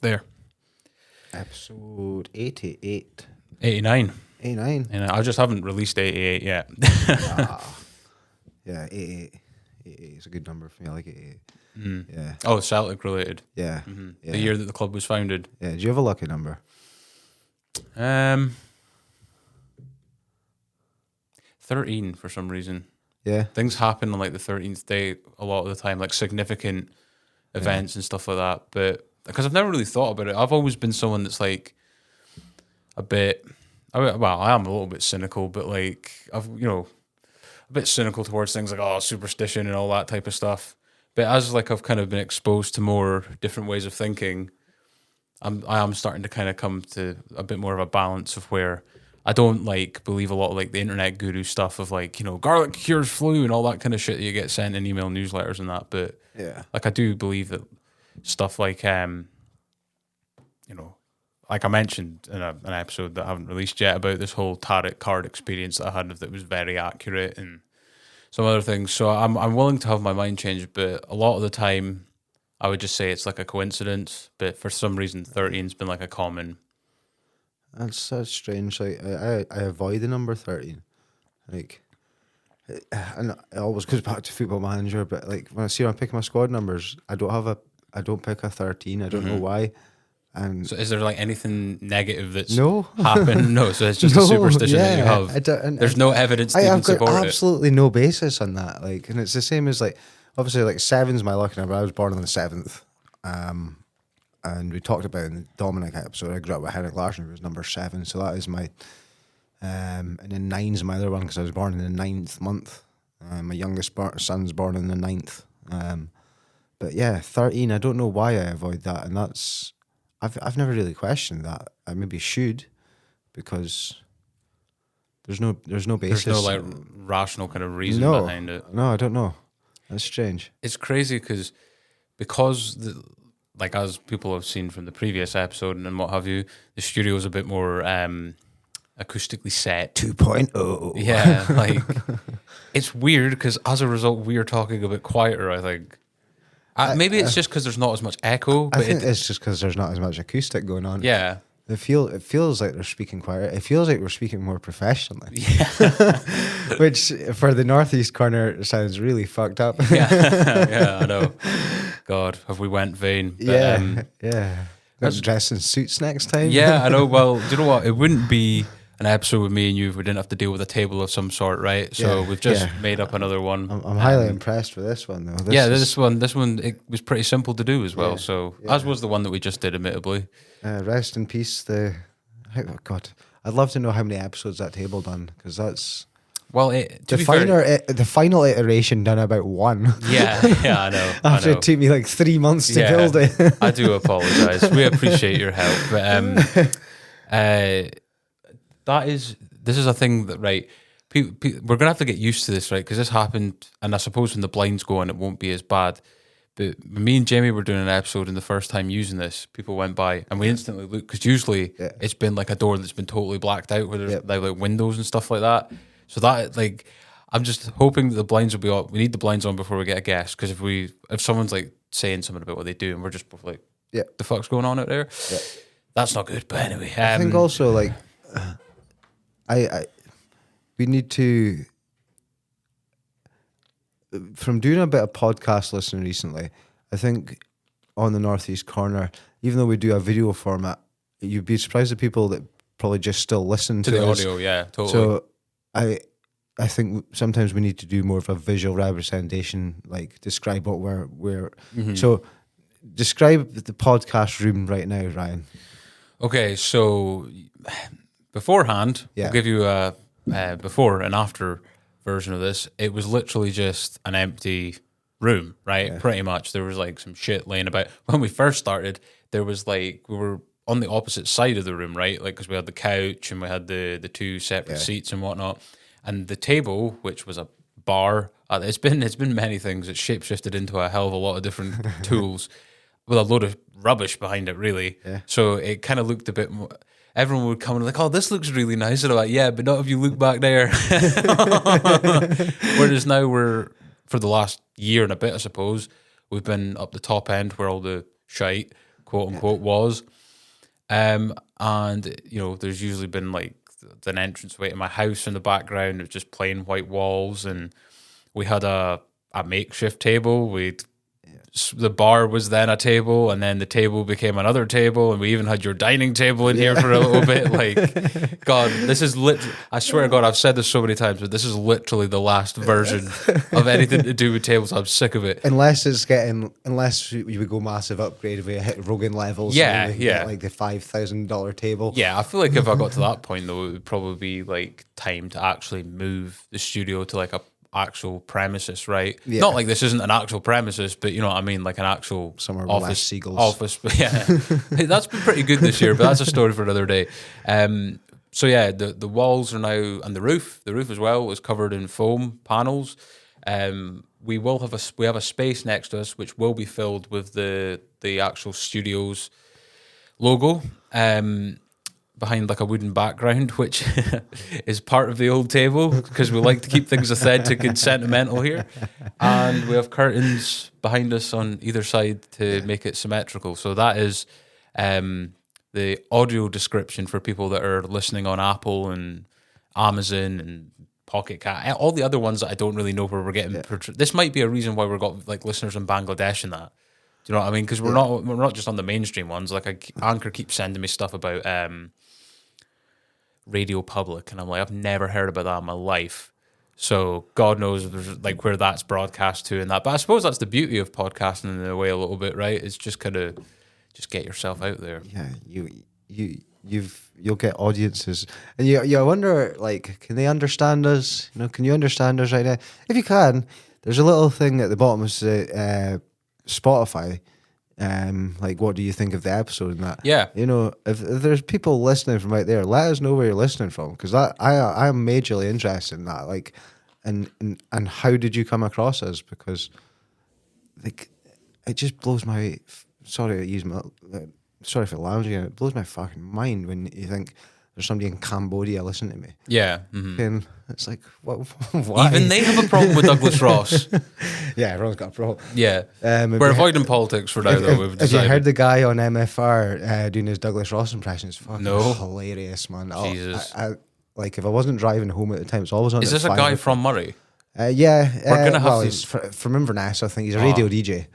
There. Episode 88. 89. 89. And I just haven't released 88 yet. Yeah, 88. 88 is a good number for me. I like 88. Yeah. Oh, Celtic related. Yeah. The year that the club was founded. Yeah. Do you have a lucky number? 13 for some reason. Yeah. Things happen on like the 13th day a lot of the time, like significant events and stuff like that. But because I've never really thought about it, I've always been someone that's like a bit. I am a little bit cynical, but like a bit cynical towards things like superstition and all that type of stuff. But as like I've kind of been exposed to more different ways of thinking, I am starting to kind of come to a bit more of a balance of where I don't like believe a lot of like the internet guru stuff of like, garlic cures flu and all that kind of shit that you get sent in email newsletters and that. But like I do believe that stuff like like I mentioned in an episode that I haven't released yet about this whole tarot card experience that I had that was very accurate and some other things. So I'm willing to have my mind changed, but a lot of the time I would just say it's like a coincidence. But for some reason, 13's been like a common. That's strange. Like I avoid the number 13. Like, and it always goes back to Football Manager. But like when I'm picking my squad numbers, I don't pick a 13. I don't know why. And so is there like anything negative that's no happened? No, so it's just a superstition that you have. There's no evidence to even support it. I have absolutely no basis on that. Like, and it's the same as like obviously like 7's my lucky number. I was born on the 7th. And we talked about in the Dominic episode, I grew up with Henrik Larsson, who was number 7. So that is my, and then 9's my other one because I was born in the 9th month. My youngest son's born in the 9th. But yeah, 13, I don't know why I avoid that. And that's, I've never really questioned that. I maybe should, because there's no basis. There's no like rational kind of reason behind it. No, I don't know. That's strange. It's crazy because like as people have seen from the previous episode and what have you, the studio is a bit more acoustically set. 2.0. Yeah, like it's weird because as a result we are talking a bit quieter, I think. Maybe it's just because there's not as much echo. But I think it's just because there's not as much acoustic going on. Yeah. It feels like they're speaking quiet. It feels like we're speaking more professionally. Yeah. Which, for the northeast corner, sounds really fucked up. Yeah, I know. God, have we went vain? But, yeah. Let's dress in suits next time. Yeah, I know. Well, do you know what? It wouldn't be an episode with me and you if we didn't have to deal with a table of some sort, right? So we've just made up another one. I'm highly impressed with this one, though. This one, it was pretty simple to do as well. So as was the one that we just did, admittedly. Rest in peace. God, I'd love to know how many episodes that table done, because that's the final iteration done about 1. Yeah, I know. After it took me like 3 months to build it. I do apologise. We appreciate your help, but this is a thing that, right, we're going to have to get used to this, right, because this happened, and I suppose when the blinds go on it won't be as bad, but me and Jamie were doing an episode, and the first time using this, people went by and we instantly looked, because usually it's been like a door that's been totally blacked out where there's like windows and stuff like that, so that, like, I'm just hoping that the blinds will be on. We need the blinds on before we get a guest, because if someone's like saying something about what they do and we're just both like, the fuck's going on out there, that's not good. But anyway, I think also like we need to, from doing a bit of podcast listening recently, I think on the Northeast Corner, even though we do a video format, you'd be surprised at people that probably just still listen to the us. audio. Yeah, totally. So I think sometimes we need to do more of a visual representation, like describe what we're So describe the podcast room right now, Ryan. Okay, so beforehand, we'll give you a before and after version of this. It was literally just an empty room, right? Yeah. Pretty much. There was like some shit laying about. When we first started, there was like, we were on the opposite side of the room, right? Like, because we had the couch and we had the 2 separate seats and whatnot. And the table, which was a bar, it's been many things. It's shapeshifted into a hell of a lot of different tools with a load of rubbish behind it, really. Yeah. So it kind of looked a bit more... Everyone would come and like, oh, this looks really nice. And I'm like, yeah, but not if you look back there. Whereas now for the last year and a bit, I suppose, we've been up the top end where all the shite, quote unquote was. And there's usually been like an entranceway to my house in the background of just plain white walls, and we had a makeshift table. The bar was then a table, and then the table became another table, and we even had your dining table in here for a little bit. Like, God, this is I swear to God, I've said this so many times, but this is literally the last version of anything to do with tables. I'm sick of it. Unless we would go massive upgrade, we hit Rogan levels. Yeah, get like the $5,000 table. Yeah, I feel like if I got to that point, though, it would probably be like time to actually move the studio to like a actual premises, right? Yeah. Not like this isn't an actual premises, but you know what I mean, like an actual somewhere with office. less seagulls. Office, but yeah, hey, that's been pretty good this year. But that's a story for another day. So yeah, the walls are now, and the roof as well is covered in foam panels. We have a space next to us which will be filled with the actual studio's logo. Behind like a wooden background, which is part of the old table because we like to keep things aesthetic and sentimental here. And we have curtains behind us on either side to make it symmetrical. So that is the audio description for people that are listening on Apple and Amazon and Pocket Cat, all the other ones that I don't really know where we're getting. This might be a reason why we've got like listeners in Bangladesh and that. Do you know what I mean? Because we're not just on the mainstream ones. Like Anchor keeps sending me stuff about Radio Public, and I'm like, I've never heard about that in my life. So God knows like where that's broadcast to and that. But I suppose that's the beauty of podcasting in a way a little bit, right? It's just kind of just get yourself out there. Yeah, you'll get audiences, and you wonder like, can they understand us? You know, can you understand us right now? If you can, there's a little thing at the bottom of Spotify. Like, what do you think of the episode and that? Yeah. You know, if there's people listening from out there, let us know where you're listening from, because I am majorly interested in that. Like, and how did you come across us? Because, like, it just blows my. Sorry for lounging. It blows my fucking mind when you think there's somebody in Cambodia listening to me. Yeah. Mm-hmm. And it's like, what? Why? Even they have a problem with Douglas Ross. Yeah, everyone's got a problem. Yeah. We're avoiding politics for now, though. We've decided. Have you heard the guy on MFR doing his Douglas Ross impression? It's fucking hilarious, man. Jesus. I like, if I wasn't driving home at the time, it's always on. Is this a guy from Murray? Yeah. We're gonna have he's from Inverness, I think. He's a radio DJ.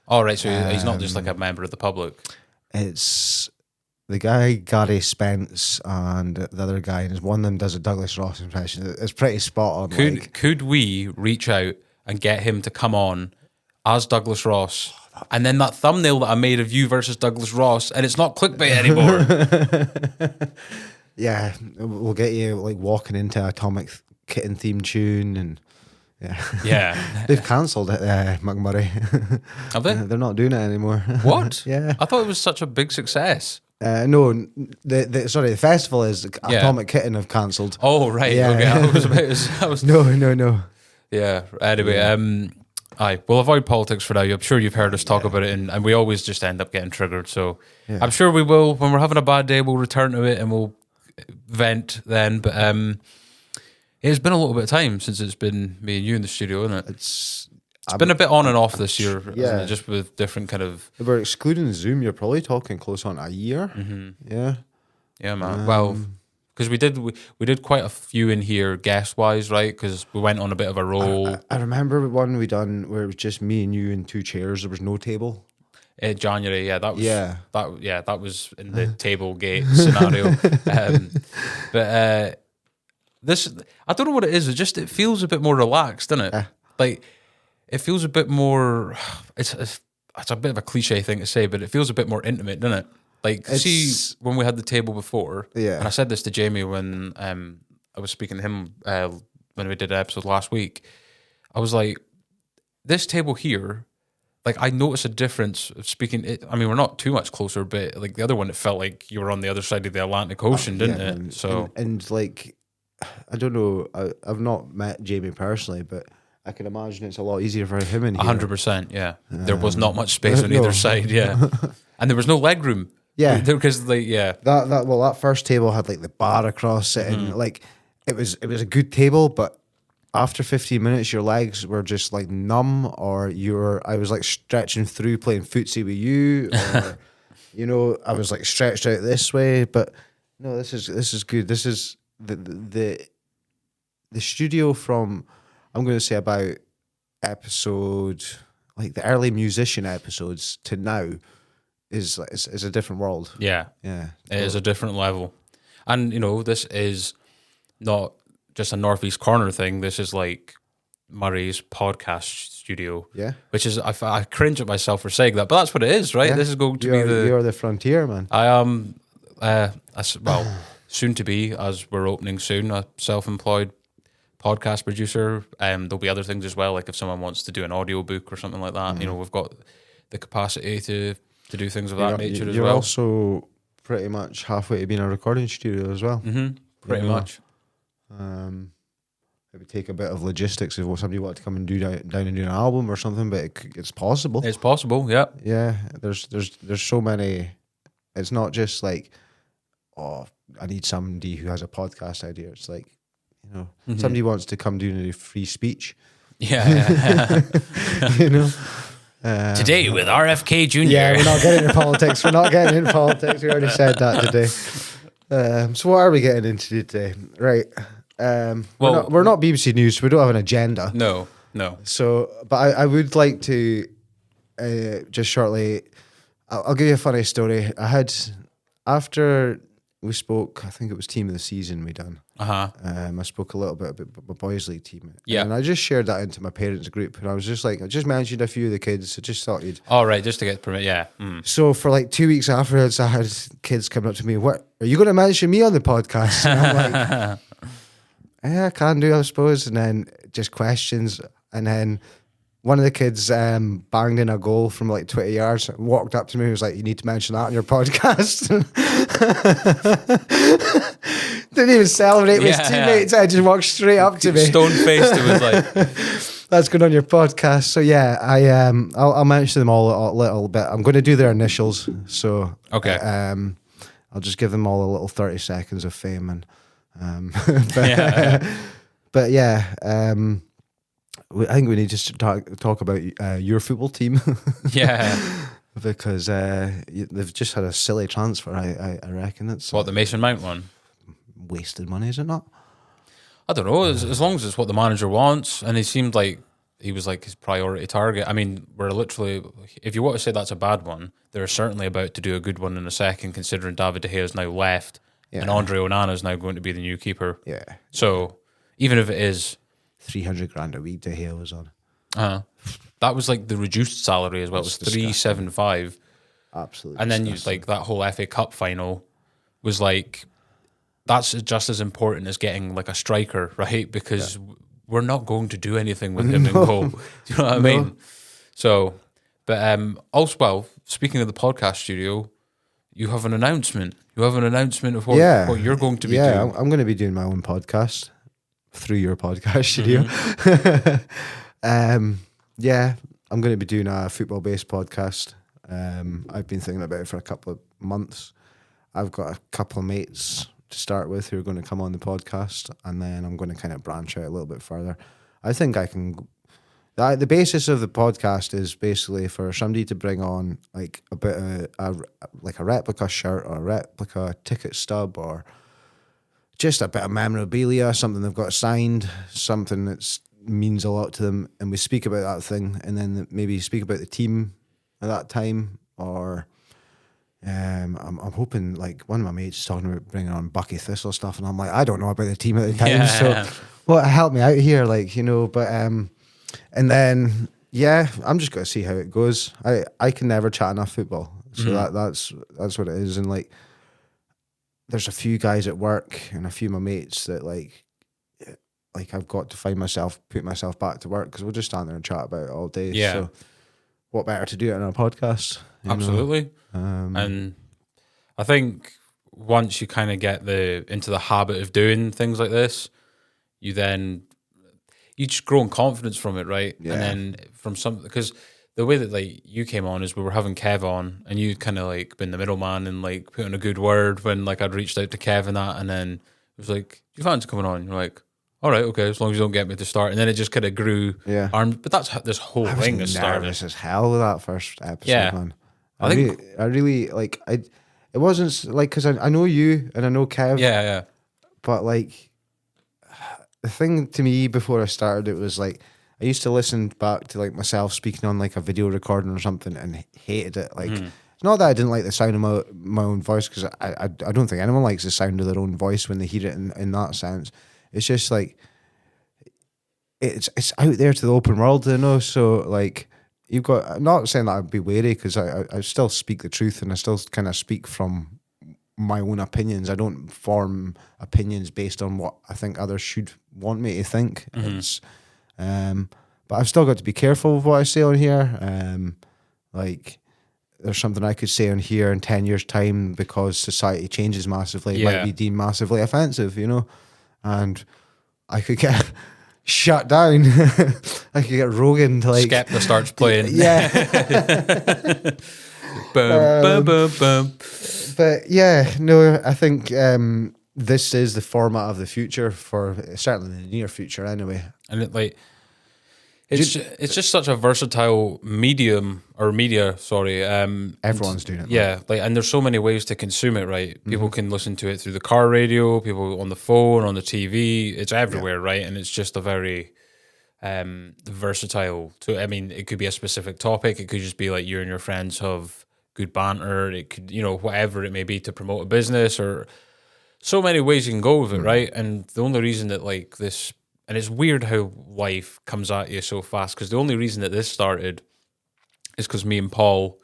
Oh, right. So he's not just like a member of the public. It's the guy, Gary Spence, and the other guy, and one of them does a Douglas Ross impression. It's pretty spot on. Could we reach out and get him to come on as Douglas Ross? And then that thumbnail that I made of you versus Douglas Ross, and it's not clickbait anymore. Yeah, we'll get you like walking into Atomic Kitten theme tune, and yeah. They've cancelled it, McMurray. Have they? They're not doing it anymore. What? Yeah. I thought it was such a big success. No, the festival is Atomic Kitten have cancelled. Oh, right. Yeah. Okay. I was No. Yeah. Anyway, we'll avoid politics for now. I'm sure you've heard us talk about it, and we always just end up getting triggered. So I'm sure we will. When we're having a bad day, we'll return to it and we'll vent then. But it's been a little bit of time since it's been me and you in the studio, isn't it? It's been a bit on and off this year, isn't it? Just with different kind of. If we're excluding Zoom, you're probably talking close on a year. Mm-hmm. Yeah, man. Well, because we did quite a few in here guest wise, right? Because we went on a bit of a roll. I remember one we done where it was just me and you and two chairs. There was no table. January, that was in the table gate scenario. But this, I don't know what it is. It feels a bit more relaxed, doesn't it? Like, it feels a bit more. It's a bit of a cliche thing to say, but it feels a bit more intimate, doesn't it? Like, see, when we had the table before, and I said this to Jamie when I was speaking to him when we did an episode last week. I was like, this table here, like, I noticed a difference of speaking. I mean, we're not too much closer, but like the other one, it felt like you were on the other side of the Atlantic Ocean, didn't it? So and like, I don't know. I've not met Jamie personally, but I can imagine it's a lot easier for him in here. 100%. Yeah, there was not much space on either side. Yeah, and there was no leg room. Yeah, because that first table had like the bar across it, and like it was a good table, but after 15 minutes, your legs were just like numb, or I was like stretching through playing footsie with you, or you know, I was like stretched out this way, but no, this is good. This is the studio from, I'm going to say about episode, like the early musician episodes to now is a different world. Yeah. Yeah. It is a different level. And, you know, this is not just a Northeast Corner thing. This is like Murray's podcast studio. Yeah. Which is, I cringe at myself for saying that, but that's what it is, right? Yeah. This is going to be You're the frontier, man. I am, well, soon to be, as we're opening soon, a self-employed podcast producer. There'll be other things as well, like if someone wants to do an audio book or something like that, you know, we've got the capacity to do things of that nature as well. You're also pretty much halfway to being a recording studio as well. Mm-hmm. Pretty much. It would take a bit of logistics if somebody wanted to come and do down and do an album or something, but it's possible. It's possible, yeah. Yeah, there's so many. It's not just like, oh, I need somebody who has a podcast idea. It's like, you know, somebody wants to come do free speech. Yeah. You know. Today with RFK Jr. Yeah, we're not getting into politics. We already said that today. So what are we getting into today? Right. We're not BBC News, so we don't have an agenda. No. So, but I would like to just shortly, I'll give you a funny story. I had, after we spoke, I think it was Team of the Season we done. I spoke a little bit about my boys' league team. Yeah. And I just shared that into my parents' group, and I was just like, I just mentioned a few of the kids. I just thought you'd. All right, just to get permit, yeah. Mm. So for like 2 weeks afterwards, I had kids coming up to me. What are you going to mention me on the podcast? And I'm like, yeah, I can do, I suppose. And then just questions, and then one of the kids banged in a goal from like 20 yards, walked up to me and was like, you need to mention that on your podcast. Didn't even celebrate with his teammates. I just walked straight up to me. Stone-faced, it was like... That's good on your podcast. So yeah, I'll mention them all a little bit. I'm going to do their initials. So okay. I'll just give them all a little 30 seconds of fame. And but yeah, I think we need to talk about your football team. Yeah. Because they've just had a silly transfer. I reckon it's what, the Mason Mount one? Wasted money, is it not? I don't know. As long as it's what the manager wants, and he seemed like he was like his priority target. I mean, we're literally, if you want to say that's a bad one, they're certainly about to do a good one in a second, considering David De Gea has now left, and Andre Onana is now going to be the new keeper. Yeah. So even if it is $300,000 a week, De Gea was on. That was like the reduced salary as well. It was $375. Absolutely. And then you like that whole FA Cup final was like, that's just as important as getting like a striker, right? Because we're not going to do anything with him in goal. Do you know what I mean? So, but also, well, speaking of the podcast studio, you have an announcement. You have an announcement of what you're going to be doing. Yeah, I'm going to be doing my own podcast through your podcast studio. I'm going to be doing a football-based podcast. I've been thinking about it for a couple of months. I've got a couple of mates to start with who are going to come on the podcast, and then I'm going to kind of branch out a little bit further. I think I can. The basis of the podcast is basically for somebody to bring on like a bit of like a replica shirt or a replica ticket stub or just a bit of memorabilia, something they've got signed, something that means a lot to them, and we speak about that thing, and then maybe speak about the team at that time, or I'm hoping, like, one of my mates is talking about bringing on Bucky Thistle stuff, and I'm like, I don't know about the team at the time, so well, help me out here, like, you know. But and then I'm just gonna see how it goes. I can never chat enough football, so that's what it is. And like, there's a few guys at work and a few of my mates that like I've got to put myself back to work, because we'll just stand there and chat about it all day. Yeah. So what better to do it on a podcast? Absolutely. And I think once you kind of get into the habit of doing things like this, you just grow in confidence from it, right? Yeah. And then because the way that like you came on is we were having Kev on, and you'd kind of like been the middleman and like put in a good word when like I'd reached out to Kev and that, and then it was like, do you fancy coming on? You're like, all right, okay, as long as you don't get me to start. And then it just kind of grew. Yeah. But that's how this whole thing has started. I was nervous as hell with that first episode, man. I think, I really like. It wasn't like because I know you and I know Kev, yeah. but like the thing to me before I started it was like I used to listen back to like myself speaking on like a video recording or something and hated it. Like it's not that I didn't like the sound of my own voice, because I don't think anyone likes the sound of their own voice when they hear it in that sense. It's just like it's out there to the open world, you know. So like you've got. I'm not saying that I'd be wary, because I still speak the truth and I still kind of speak from my own opinions. I don't form opinions based on what I think others should want me to think. It's but I've still got to be careful of what I say on here. Like there's something I could say on here in 10 years time, because society changes massively, it might be deemed massively offensive, you know, and I could get shut down. I could get Rogan to like Skepta starts playing. Yeah. Boom, boom, boom, boom. But yeah, no, I think this is the format of the future, for certainly the near future anyway. And it's just such a versatile medium or media. Sorry, Everyone's doing it. Yeah, like, and there's so many ways to consume it. Right, people can listen to it through the car radio, people on the phone, on the TV. It's everywhere, right? And it's just a very versatile. I mean, it could be a specific topic. It could just be like you and your friends have good banter. It could, whatever it may be, to promote a business, or so many ways you can go with it, right? And the only reason that like this. And it's weird how life comes at you so fast, because the only reason that this started is because me and Paul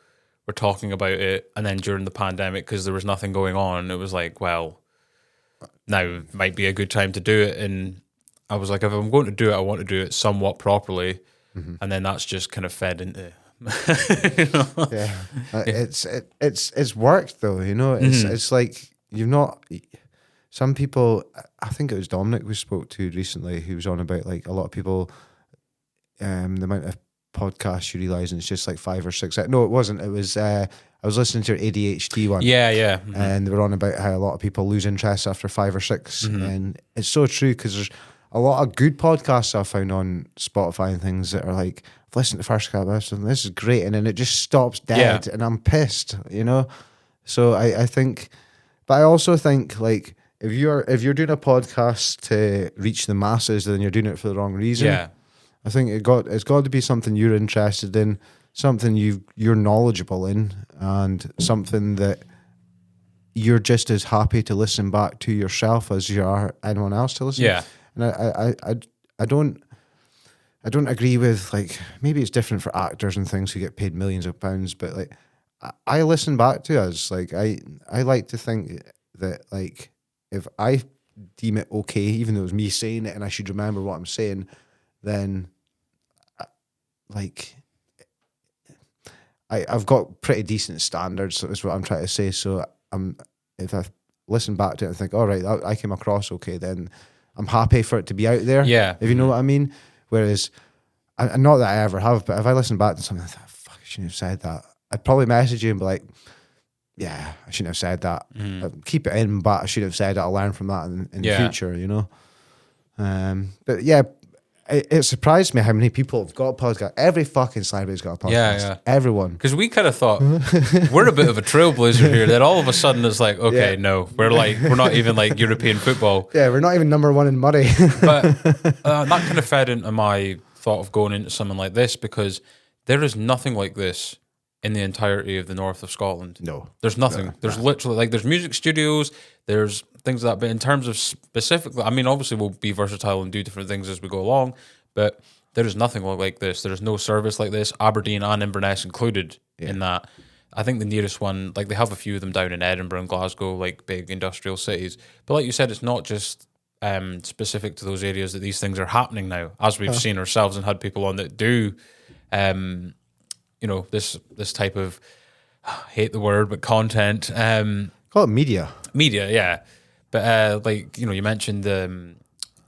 were talking about it, and then during the pandemic, because there was nothing going on, it was like, well, now might be a good time to do it. And I was like, if I'm going to do it, I want to do it somewhat properly. And then that's just kind of fed into It's worked though, you know. It's like you've not. Some people, I think it was Dominic we spoke to recently, who was on about like a lot of people, the amount of podcasts you realise, and it's just like 5 or 6. No, it wasn't. It was, I was listening to your ADHD one. Yeah. And they were on about how a lot of people lose interest after 5 or 6. And it's so true, because there's a lot of good podcasts I've found on Spotify and things that are like, I've listened to the first couple of episodes and this is great. And then it just stops dead and I'm pissed, you know? So I think, but I also think like, if you're doing a podcast to reach the masses, then you're doing it for the wrong reason. Yeah. I think it's got to be something you're interested in, something you're knowledgeable in, and something that you're just as happy to listen back to yourself as you are anyone else to listen. Yeah. And I don't agree with, like, maybe it's different for actors and things who get paid millions of pounds, but like I listen back to us. Like I like to think that like, if I deem it okay, even though it was me saying it and I should remember what I'm saying, then like I've got pretty decent standards, is what I'm trying to say. So if I listen back to it and think, all right, I came across okay, then I'm happy for it to be out there. Yeah. If you know what I mean. Whereas, not that I ever have, but if I listen back to something, I think, fuck, I shouldn't have said that. I'd probably message you and be like, yeah, I shouldn't have said that. Keep it in, but I should have said it. I'll learn from that in the future, you know. But yeah, it surprised me how many people have got a podcast. Every fucking celebrity's got a podcast. Yeah. Everyone. Because we kind of thought we're a bit of a trailblazer here. Then all of a sudden it's like, okay, no, we're not even like European football. Yeah, we're not even number one in Murray. But that kind of fed into my thought of going into something like this, because there is nothing like this in the entirety of the north of Scotland. No. There's nothing. There's literally, like, there's music studios, there's things like that, but in terms of specifically, I mean, obviously we'll be versatile and do different things as we go along, but there is nothing like this. There's no service like this, Aberdeen and Inverness included in that. I think the nearest one, like, they have a few of them down in Edinburgh and Glasgow, like big industrial cities. But like you said, it's not just specific to those areas that these things are happening now, as we've seen ourselves and had people on that do this type of, hate the word, but content. Call it media. Media, yeah. But you mentioned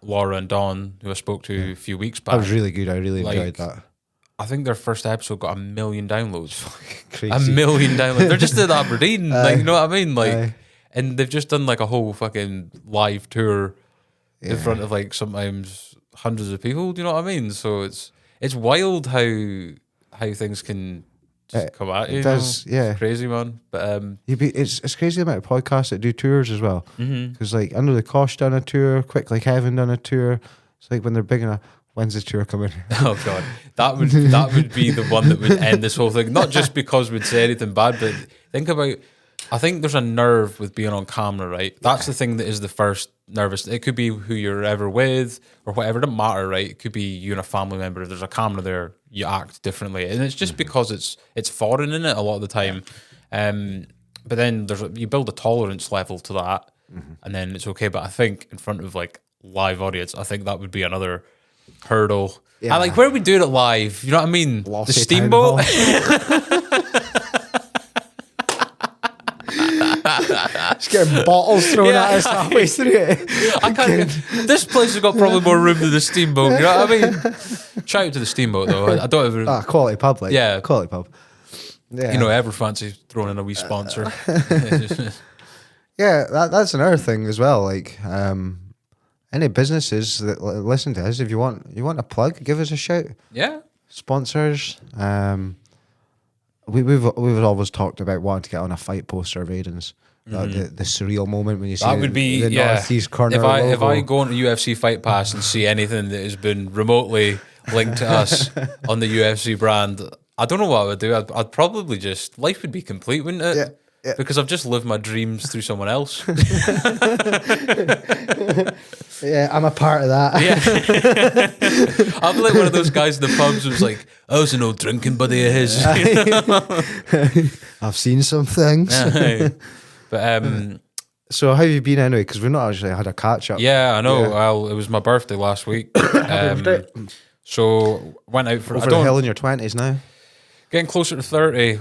Laura and Dawn, who I spoke to a few weeks back. That was really good. I really enjoyed that. I think their first episode got 1 million downloads. Crazy. 1 million downloads. They're just in Aberdeen, you know what I mean? Like, and they've just done like a whole fucking live tour in front of like sometimes hundreds of people. Do you know what I mean? So it's wild how things can just come at you. It does, yeah. It's crazy, man. But it's crazy the amount of podcasts that do tours as well. Because like Under the Cosh done a tour, Quick Like Heaven done a tour. It's like when they're big enough. When's the tour coming? oh god, that would be the one that would end this whole thing. Not just because we'd say anything bad, but think about. I think there's a nerve with being on camera, right? That's the thing that is the first nervous. It could be who you're ever with or whatever. It doesn't matter, right? It could be you and a family member. If there's a camera there, you act differently, and it's just because it's foreign in it a lot of the time. But then you build a tolerance level to that, and then it's okay. But I think in front of like live audience, I think that would be another hurdle. Yeah. I like where are we doing it live? You know what I mean? Lossy the Steamboat. Just getting bottles thrown at us halfway through it. I can't. This place has got probably more room than the Steamboat. You know what I mean? Shout out to the Steamboat though. I don't ever. Quality pub, like quality pub. Yeah, you know, ever fancy throwing in a wee sponsor? Yeah, that's another thing as well. Like, any businesses that listen to us, if you want a plug, give us a shout. Yeah, sponsors. We've always talked about wanting to get on a fight poster of Aiden's. The surreal moment when you see that would be the northeast corner. If I go on a UFC Fight Pass and see anything that has been remotely linked to us on the UFC brand, I don't know what I would do. I'd probably just life would be complete, wouldn't it? Yeah. Because I've just lived my dreams through someone else. Yeah, I'm a part of that. Yeah. I'm like one of those guys in the pubs who's like, I was an old drinking buddy of his. I've seen some things. Yeah, but so how have you been anyway? Because we've not actually had a catch up. Yeah, I know. Well, it was my birthday last week. So went out for over the hill in your 20s now. Getting closer to 30,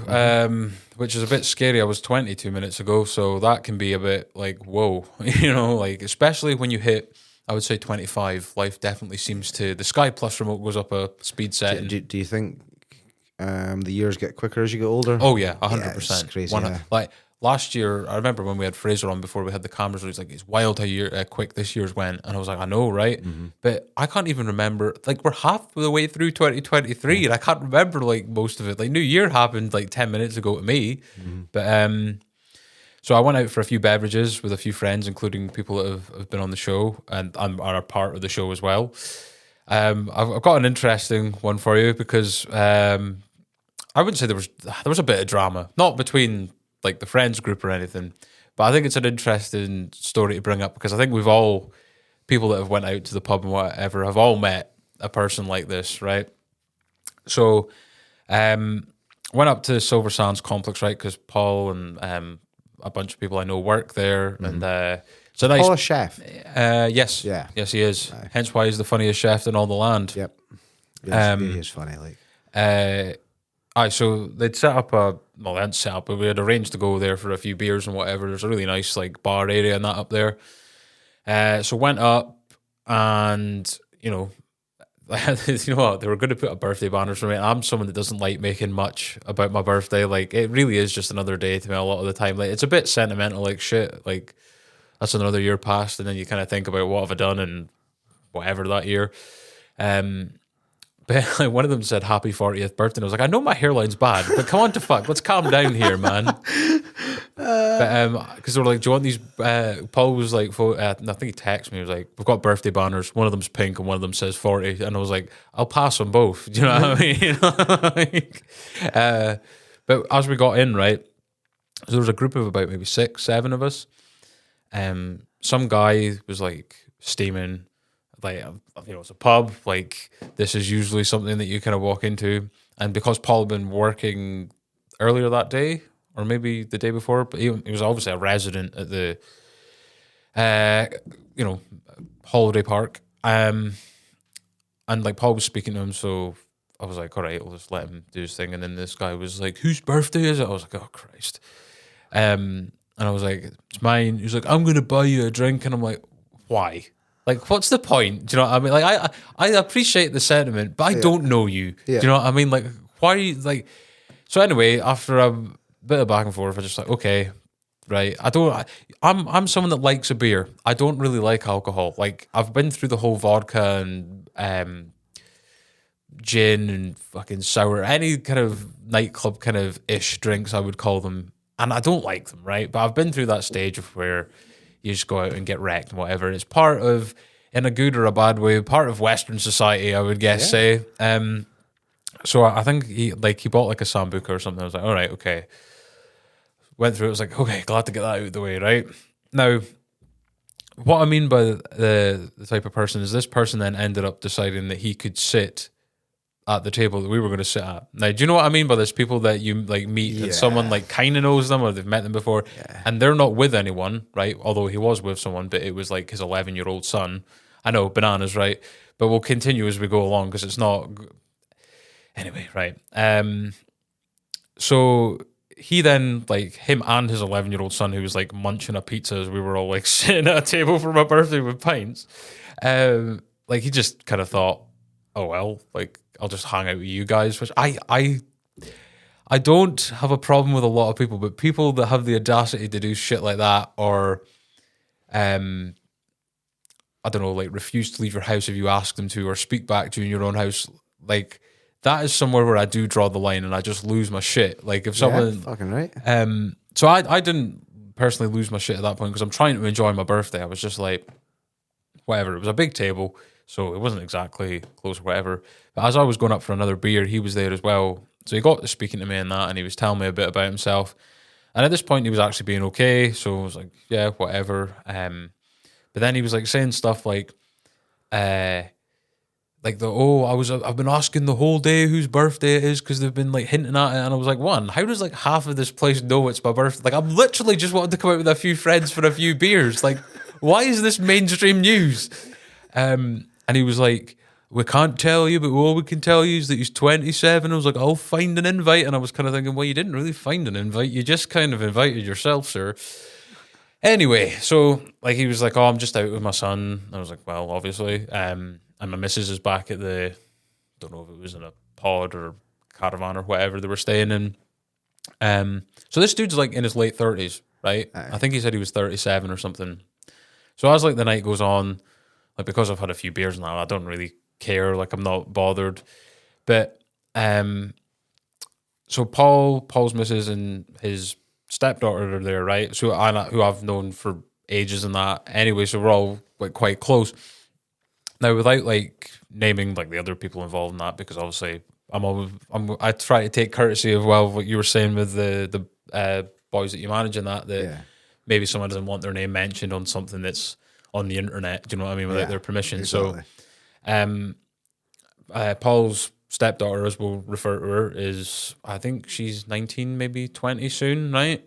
which is a bit scary. I was 20 2 minutes ago, so that can be a bit like, whoa, you know, like, especially when you hit, I would say 25, life definitely seems to, the Sky Plus remote goes up a speed setting. Do you think the years get quicker as you get older? Oh, yeah, 100%. Yeah, it's crazy, Like, last year, I remember when we had Fraser on before we had the cameras, he's like, it's wild how quick this year's went. And I was like, I know, right? But I can't even remember, like, we're half the way through 2023 and I can't remember, like, most of it. Like, New Year happened, like, 10 minutes ago to me. But, so I went out for a few beverages with a few friends, including people that have been on the show and are a part of the show as well. I've got an interesting one for you because I wouldn't say there was a bit of drama, not between like the friends group or anything, but I think it's an interesting story to bring up because I think we've all, people that have went out to the pub and whatever, have all met a person like this, right? So went up to Silver Sands Complex, right, because Paul and a bunch of people I know work there, and it's a nice... Paul a chef? Yes. Yeah. Yes, he is. Aye. Hence why he's the funniest chef in all the land. Yep. Yes, he is funny, like... So they'd set up they hadn't set up, but we had arranged to go there for a few beers and whatever. There's a really nice like bar area and that up there. So went up and, you know, you know what, they were going to put a birthday banner for me. I'm someone that doesn't like making much about my birthday. Like, it really is just another day to me a lot of the time. Like, it's a bit sentimental, like shit, like that's another year past, and then you kind of think about what have I done and whatever that year. But like, one of them said happy 40th birthday, and I was like, I know my hairline's bad, but come on to fuck, let's calm down here, man. Because they were like, do you want these? Paul was like, I think he texted me, he was like, we've got birthday banners, one of them's pink and one of them says 40, and I was like, I'll pass on both. Do you know what I mean? You know? Like, but as we got in, right, so there was a group of about maybe 6, 7 of us. Some guy was like steaming, like, you know, it's a pub, like this is usually something that you kind of walk into, and because Paul had been working earlier that day or maybe the day before, but he was obviously a resident at the you know, holiday park, and like Paul was speaking to him, so I was like, all right, I'll just let him do his thing. And then this guy was like, whose birthday is it? I was like, oh Christ. And I was like, it's mine. He was like, I'm gonna buy you a drink, and I'm like, why? Like, what's the point? Do you know what I mean? Like, I appreciate the sentiment, but I don't know you. Yeah. Do you know what I mean? Like, why are you, like... So anyway, after a bit of back and forth, I just like, okay, right. I'm someone that likes a beer. I don't really like alcohol. Like, I've been through the whole vodka and gin and fucking sour, any kind of nightclub kind of ish drinks, I would call them. And I don't like them, right? But I've been through that stage of where you just go out and get wrecked and whatever. It's part of, in a good or a bad way, part of Western society, I would guess, say. So I think he bought like a Sambuca or something. I was like, all right, okay. Went through it, was like, okay, glad to get that out of the way, right? Now, what I mean by the type of person is this person then ended up deciding that he could sit at the table that we were going to sit at. Now, do you know what I mean by this? People that you like meet and someone like kind of knows them or they've met them before and they're not with anyone, right? Although he was with someone, but it was like his 11-year-old son. I know, bananas, right? But we'll continue as we go along because it's not... Anyway, right. So he then, like, him and his 11-year-old son, who was like munching a pizza as we were all like sitting at a table for my birthday with pints, like he just kind of thought, oh well, like I'll just hang out with you guys. Which I don't have a problem with a lot of people, but people that have the audacity to do shit like that, or I don't know, like refuse to leave your house if you ask them to, or speak back to you in your own house, like. That is somewhere where I do draw the line and I just lose my shit. Like if someone... fucking right. So I didn't personally lose my shit at that point because I'm trying to enjoy my birthday. I was just like, whatever. It was a big table, so it wasn't exactly close or whatever. But as I was going up for another beer, he was there as well. So he got to speaking to me and that, and he was telling me a bit about himself. And at this point, he was actually being okay. So I was like, yeah, whatever. But then he was like saying stuff like... I've been asking the whole day whose birthday it is because they've been like hinting at it, and I was like, how does like half of this place know it's my birthday? Like I'm literally just wanting to come out with a few friends for a few beers. Like, why is this mainstream news? And he was like, we can't tell you, but all we can tell you is that he's 27. I was like, I'll find an invite, and I was kind of thinking, well, you didn't really find an invite, you just kind of invited yourself, sir. Anyway, so like he was like, oh, I'm just out with my son. I was like, well, obviously. And my missus is back at the, don't know if it was in a pod or caravan or whatever they were staying in. So this dude's like in his late 30s, right? I think he said he was 37 or something. So as like the night goes on, like because I've had a few beers now, I don't really care. Like I'm not bothered. But so Paul's missus and his stepdaughter are there, right? So who I've known for ages and that. Anyway, so we're all like quite close. Now, without like naming like the other people involved in that, because obviously I try to take courtesy of what you were saying with the boys that you manage and that maybe someone doesn't want their name mentioned on something that's on the internet. Do you know what I mean? Without their permission. Exactly. So, Paul's stepdaughter, as we'll refer to her, is I think she's 19, maybe 20 soon, right?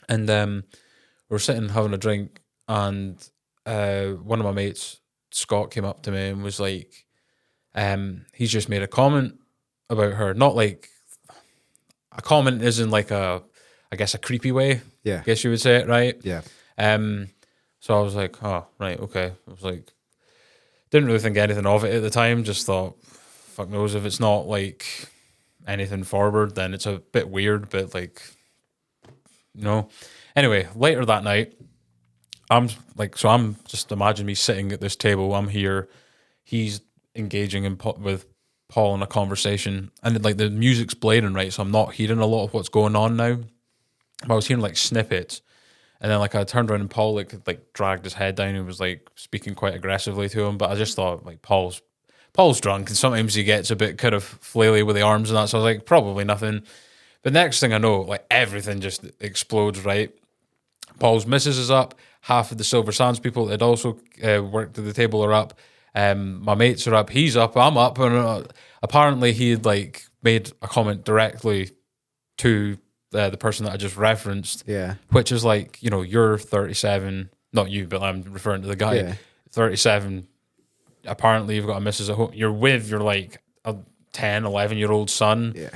And we're sitting having a drink, and one of my mates, Scott, came up to me and was like, he's just made a comment about her. Not like a comment isn't like I guess a creepy way. Yeah. I guess you would say it, right? Yeah. So I was like, oh, right, okay. I was like, didn't really think anything of it at the time. Just thought, fuck knows, if it's not like anything forward, then it's a bit weird, but like, you know. Anyway, later that night, I'm just imagine me sitting at this table. I'm here. He's engaging with Paul in a conversation, and like the music's blaring, right? So I'm not hearing a lot of what's going on now. But I was hearing like snippets, and then like I turned around and Paul like dragged his head down and was like speaking quite aggressively to him. But I just thought like Paul's drunk, and sometimes he gets a bit kind of flaily with the arms and that. So I was like, probably nothing. But next thing I know, like everything just explodes, right? Paul's missus is up. Half of the Silver Sands people that had also worked at the table are up. My mates are up. He's up. I'm up. And apparently he had like made a comment directly to the person that I just referenced. Yeah. Which is like, you know, you're 37. Not you, but I'm referring to the guy. Yeah. 37. Apparently you've got a missus at home. You're with your like a 10, 11-year-old son. Yeah.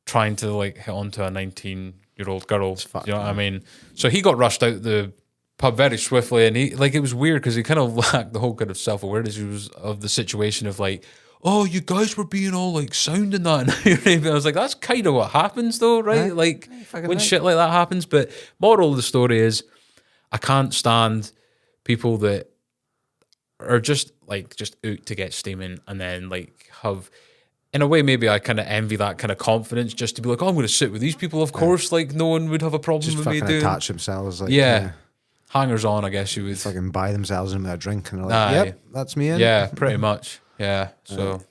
Trying to like hit onto a 19-year-old girl. You know what I mean? So he got rushed out the pub very swiftly, and he like it was weird because he kind of lacked the whole kind of self-awareness of the situation of like, oh, you guys were being all like sounding that. And I was like, that's kind of what happens though, right? Like when shit like that happens. But moral of the story is, I can't stand people that or just out to get steaming, and then like have. In a way, maybe I kind of envy that kind of confidence, just to be like, oh, I'm going to sit with these people. Of course, like no one would have a problem Just with me fucking doing. attach themselves, like Hangers on, I guess you would fucking buy themselves in with a drink and they're like, Aye. yep, that's me in. Yeah, pretty much. Yeah, so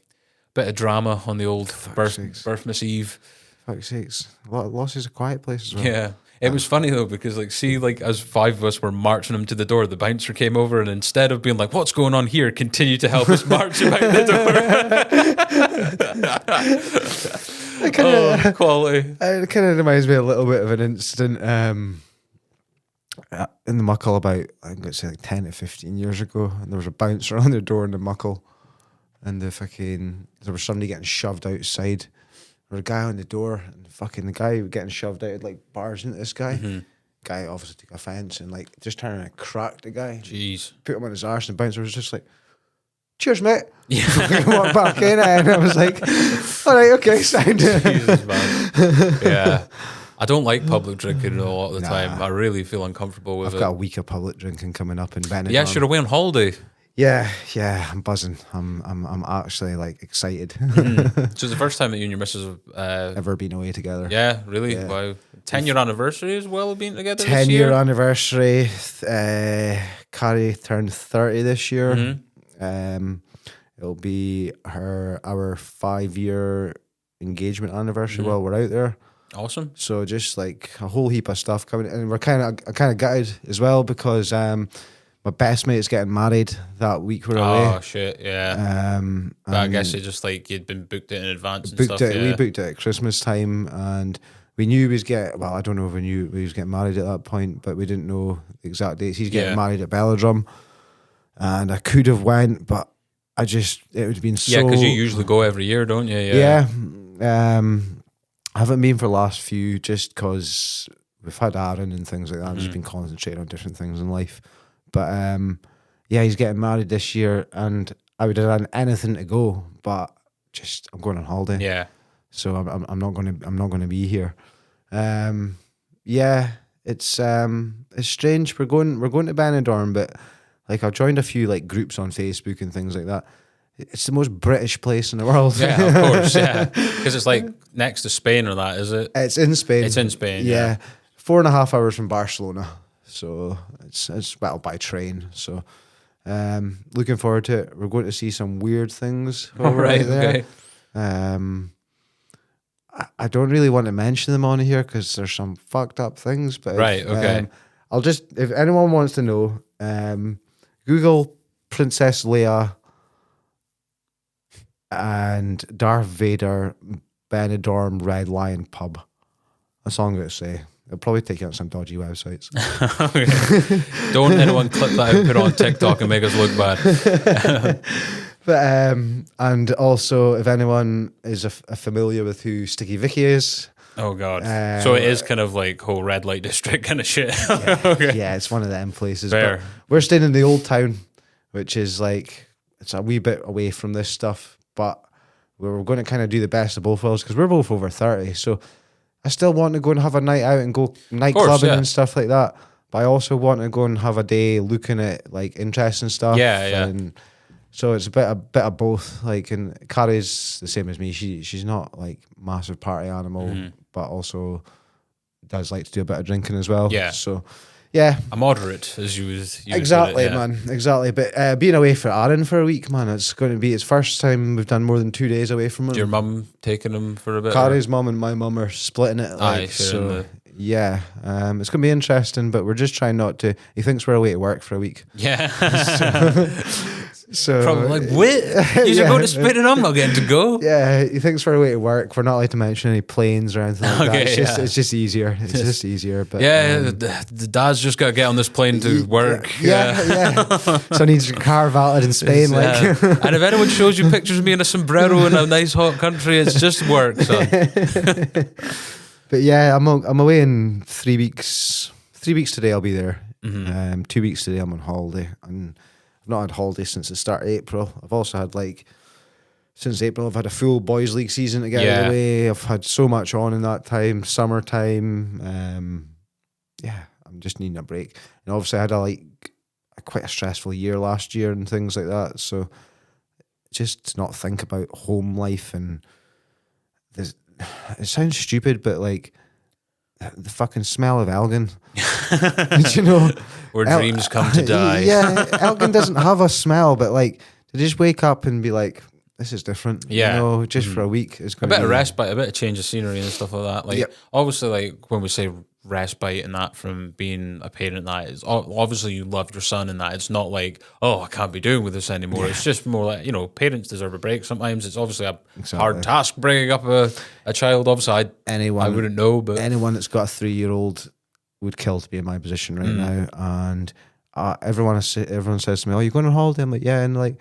bit of drama on the old Birthmas Eve. Fuck's sakes, a lot of losses, a quiet place as well. Yeah. It was funny though, because like, see, like as 5 of us were marching him to the door, the bouncer came over and instead of being like, what's going on here, continued to help us march him out the door. Quality. It kind of reminds me a little bit of an incident in the Muckle about, I think it's like 10 to 15 years ago, and there was a bouncer on the door in the Muckle, and there was somebody getting shoved outside. There was a guy on the door, and the guy getting shoved out had like bars into this guy. Mm-hmm. Guy obviously took offence and like just turned and cracked the guy. Jeez. Put him on his arse, and the bouncer was just like, cheers, mate. Yeah. Walked back in, and I was like, all right, okay, sound. Jesus, man. Yeah. I don't like public drinking a lot of the time. I really feel uncomfortable with it. I've got a week of public drinking coming up in Benidorm. Yeah, you're away on holiday. Yeah, I'm buzzing. I'm actually like excited. So it's the first time that you and your missus have Ever been away together? Yeah, really? Yeah. Wow. 10-year anniversary as well of being together 10 this year? 10-year anniversary. Carrie turned 30 this year. Mm-hmm. It'll be our 5-year engagement anniversary while we're out there. Awesome. So just like a whole heap of stuff coming, and we're kind of gutted as well because my best mate's getting married that week we're away. Oh shit, yeah. But I guess it just like you'd been booked it in advance and stuff. We booked it at Christmas time, and we knew he was I don't know if we knew he was getting married at that point, but we didn't know the exact dates. He's getting married at Belladrum, and I could have went, but it would have been so. Yeah, because you usually go every year, don't you? Yeah. I haven't been for the last few just because we've had Aaron and things like that. I've just been concentrating on different things in life. But he's getting married this year, and I would have done anything to go, but just I'm going on holiday. Yeah. So I'm not going to be here. It's strange. We're going to Benidorm, but like I've joined a few like groups on Facebook and things like that. It's the most British place in the world. Yeah, of course, yeah. Because it's like next to Spain or that, is it? It's in Spain. It's in Spain, yeah. 4.5 hours from Barcelona. So it's by train. So looking forward to it. We're going to see some weird things over there. Okay. I don't really want to mention them on here because there's some fucked up things. But I'll just, if anyone wants to know, Google Princess Leia and Darth Vader Benidorm Red Lion Pub. That's all I'm going to say. It'll probably take you on some dodgy websites. Don't anyone clip that and put it on TikTok and make us look bad. But and also, if anyone is familiar with who Sticky Vicky is. Oh God! So it is kind of like whole red light district kind of shit. Yeah, it's one of them places. Fair. But we're staying in the old town, which is like it's a wee bit away from this stuff. But we're going to kind of do the best of both worlds because we're both over 30. So I still want to go and have a night out and go night clubbing and stuff like that. But I also want to go and have a day looking at like interesting stuff. Yeah. And so it's a bit of both. Like, and Carrie's the same as me. She's not like massive party animal, but also does like to do a bit of drinking as well. Yeah. So yeah, a moderate, as you would exactly, put it, man, exactly. But being away for Aaron for a week, man, it's going to be his first time we've done more than 2 days away from him. Your mum taking him for a bit? Carrie's mum and my mum are splitting it. Like, so yeah, it's going to be interesting. But we're just trying not to. He thinks we're away to work for a week. Yeah. So probably like, what? You're going to Spain and I'm not getting to go? Yeah, he thinks we're away to work. We're not allowed to mention any planes or anything like that. It's just easier. It's just easier. But the dad's just got to get on this plane to work. Yeah. So he needs to car valid in Spain. And if anyone shows you pictures of me in a sombrero in a nice hot country, it's just work, son. But yeah, I'm away in 3 weeks. 3 weeks today I'll be there. 2 weeks today I'm on holiday. And I've not had holiday since the start of April. I've also had since April I've had a full boys league season to get out of the way. I've had so much on in that time, summertime. I'm just needing a break. And obviously I had quite a stressful year last year and things like that. So just to not think about home life and this, it sounds stupid, but like the fucking smell of Elgin, you know, where dreams come to die. Yeah, Elgin doesn't have a smell, but like to just wake up and be like, this is different. Yeah. You know, just for a week is A going to bit be of respite, a bit of change of scenery and stuff like that. Like, Yep. obviously, like when we say respite and that from being a parent, that is obviously you love your son and that. It's not like, oh, I can't be doing with this anymore. It's just more like, you know, parents deserve a break. Sometimes it's obviously a hard task bringing up a child. Obviously, I wouldn't know, but anyone that's got a 3-year-old would kill to be in my position right now. And everyone says to me, "Oh, you going on holiday?" I'm like, "Yeah," and like,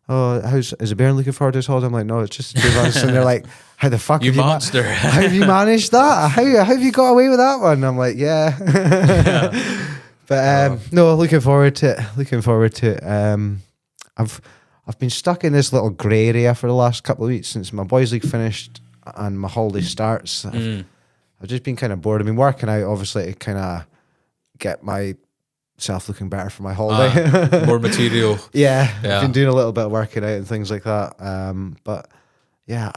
"Oh, is the Baron looking forward to his holiday?" I'm like, "No, it's just 2 months." And they're like, "How the fuck you have monster! how have you managed that? How have you got away with that one?" I'm like, "Yeah." But no, looking forward to it. Looking forward to it. I've been stuck in this little grey area for the last couple of weeks since my boys' league finished and my holiday starts. I've just been kind of bored. I've been working out, obviously, to kind of get myself looking better for my holiday. More material. Yeah, I've been doing a little bit of working out and things like that. But yeah,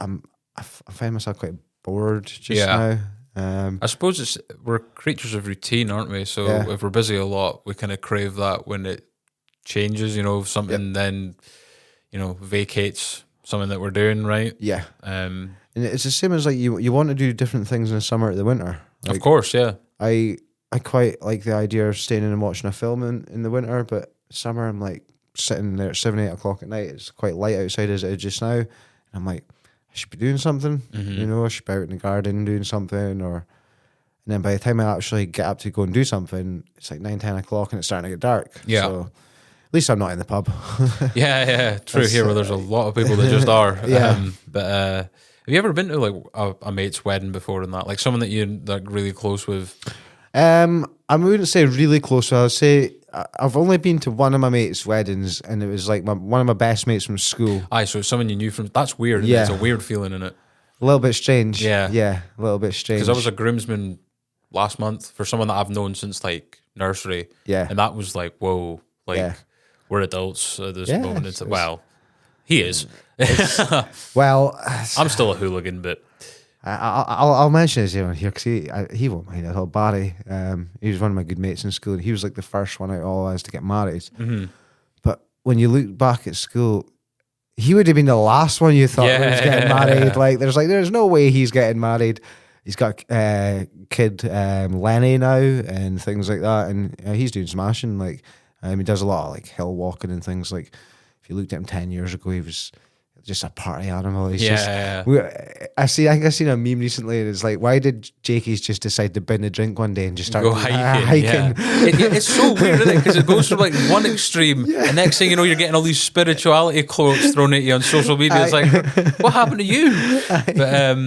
I find myself quite bored just now. I suppose we're creatures of routine, aren't we? So if we're busy a lot, we kind of crave that when it changes. You know, something then, you know, vacates something that we're doing, right? Yeah. And it's the same as like you want to do different things in the summer or the winter. Like, of course, yeah. I quite like the idea of staying in and watching a film in the winter, but summer I'm like sitting there at 7, 8 o'clock at night. It's quite light outside as it is just now. And I'm like, I should be doing something. You know, I should be out in the garden doing something, and then by the time I actually get up to go and do something, it's like 9, 10 o'clock and it's starting to get dark. Yeah. So at least I'm not in the pub. Yeah, true. Here where there's a lot of people that just are. But have you ever been to like a mate's wedding before and that? Like someone that you're like really close with? I wouldn't say really close. I would say I've only been to one of my mates' weddings, and it was like one of my best mates from school. Aye, so it's someone you knew from. That's weird. Yeah, It's a weird feeling in it. A little bit strange. Yeah, a little bit strange. Because I was a groomsman last month for someone that I've known since like nursery. Yeah, and that was like, whoa, like we're adults at this moment. It's well, he is. Well, I'm still a hooligan, but. I'll mention his name here because he won't mind at all. Barry, he was one of my good mates in school, and he was like the first one out of all of us to get married. But when you look back at school, he would have been the last one you thought was getting married. Like there's no way he's getting married. He's got kid Lenny now and things like that, and he's doing smashing. Like he does a lot of like hill walking and things. Like if you looked at him 10 years ago, he was just a party animal. He's I think I seen a meme recently, and it's like, why did Jakey's just decide to bin a drink one day and just start hiking? Yeah. It's so weird, isn't it? Because it goes from like one extreme, and next thing you know, you're getting all these spirituality quotes thrown at you on social media. It's like, what happened to you? But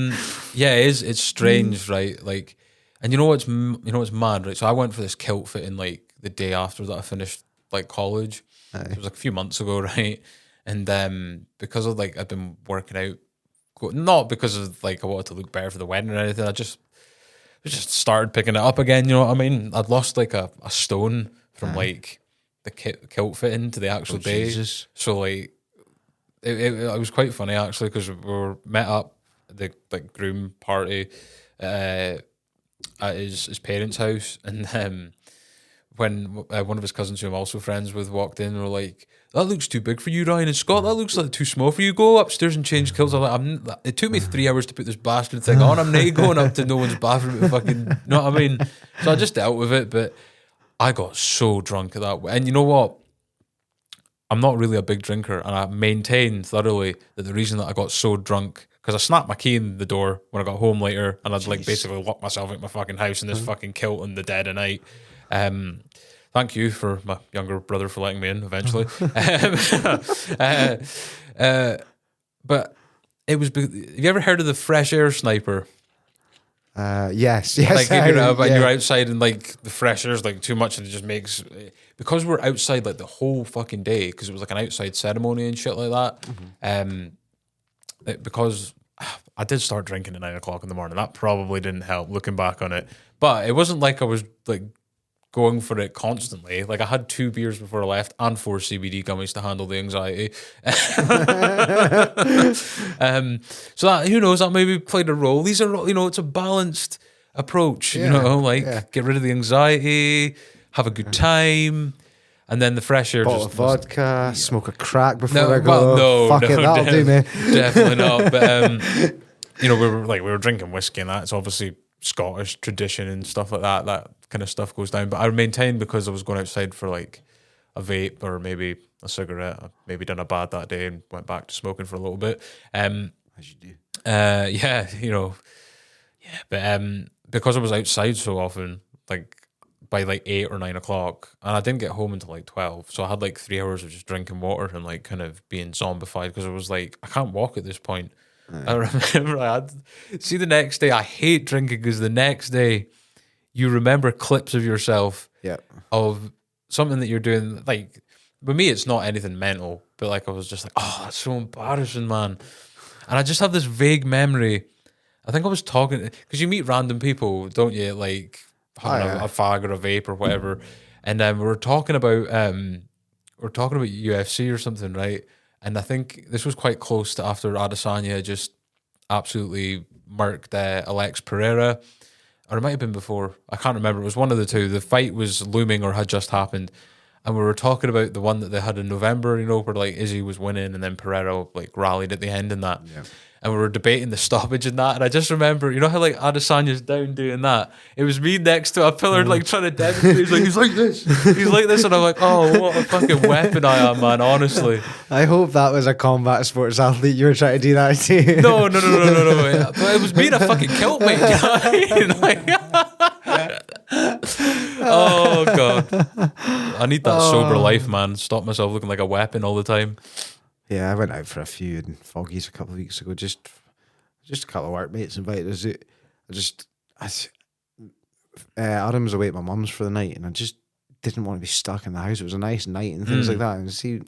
it's strange, right? Like, and you know what's mad, right? So I went for this kilt fitting like the day after that I finished like college. It was like a few months ago, right? And because of like I'd been working out, not because of like I wanted to look better for the wedding or anything. I just started picking it up again. You know what I mean? I'd lost like a stone from like the kilt fitting to the actual day. Jesus. So like it was quite funny actually because we were met up at the like groom party at his parents' house, and when one of his cousins who I'm also friends with walked in, and were like, "That looks too big for you, Ryan and Scott. That looks like too small for you. Go upstairs and change kilts." I'm like, it took me 3 hours to put this bastard thing on. I'm not going up to no one's bathroom to fucking, you know what I mean? So I just dealt with it, but I got so drunk at that. And you know what? I'm not really a big drinker, and I maintain thoroughly that the reason that I got so drunk, because I snapped my key in the door when I got home later, and I'd like basically locked myself out my fucking house in this fucking kilt in the dead of night. Thank you for my younger brother for letting me in eventually. But it was. Have you ever heard of the fresh air sniper? Yes. Like you're outside and like the fresh air's like too much, and it just makes, because we're outside like the whole fucking day, because it was like an outside ceremony and shit like that. Because I did start drinking at 9 o'clock in the morning. That probably didn't help looking back on it, but it wasn't like I was like going for it constantly. Like I had 2 beers before I left and 4 CBD gummies to handle the anxiety. So that, who knows, that maybe played a role. These are, it's a balanced approach, get rid of the anxiety, have a good time. And then the fresh air, bottle just of vodka, smoke a crack before I go. Fuck it, that'll do me. Definitely not. But we were drinking whiskey and that. It's obviously Scottish tradition and stuff like that. That kind of stuff goes down. But I maintained, because I was going outside for like a vape or maybe a cigarette. I maybe done a bad that day and went back to smoking for a little bit. As you do. But because I was outside so often, like by like 8 or 9 o'clock, and I didn't get home until like 12, so I had like 3 hours of just drinking water and like kind of being zombified, because I was like, I can't walk at this point. I remember the next day, I hate drinking, because the next day you remember clips of yourself of something that you're doing. Like with me, it's not anything mental, but like I was just like, oh, that's so embarrassing, man. And I just have this vague memory. I think I was talking, because you meet random people, don't you? Like having a fag or a vape or whatever. And then we were talking about UFC or something, right? And I think this was quite close to after Adesanya just absolutely murked Alex Pereira, or it might have been before. I can't remember. It was one of the two. The fight was looming or had just happened. And we were talking about the one that they had in November, where like Izzy was winning and then Pereira like rallied at the end in that. Yeah. And we were debating the stoppage in that. And I just remember, how like Adesanya's down doing that? It was me next to a pillar, like trying to demonstrate. He's like this. He's like this. And I'm like, oh, what a fucking weapon I am, man, honestly. I hope that was a combat sports athlete you were trying to do that to. No. But it was me in a fucking kilt, mate. You know what I mean? Oh, God. I need that sober life, man. Stop myself looking like a weapon all the time. Yeah, I went out for a few in Foggies a couple of weeks ago. Just a couple of workmates invited us. Adam was away at my mum's for the night, and I just didn't want to be stuck in the house. It was a nice night and things like that. And see,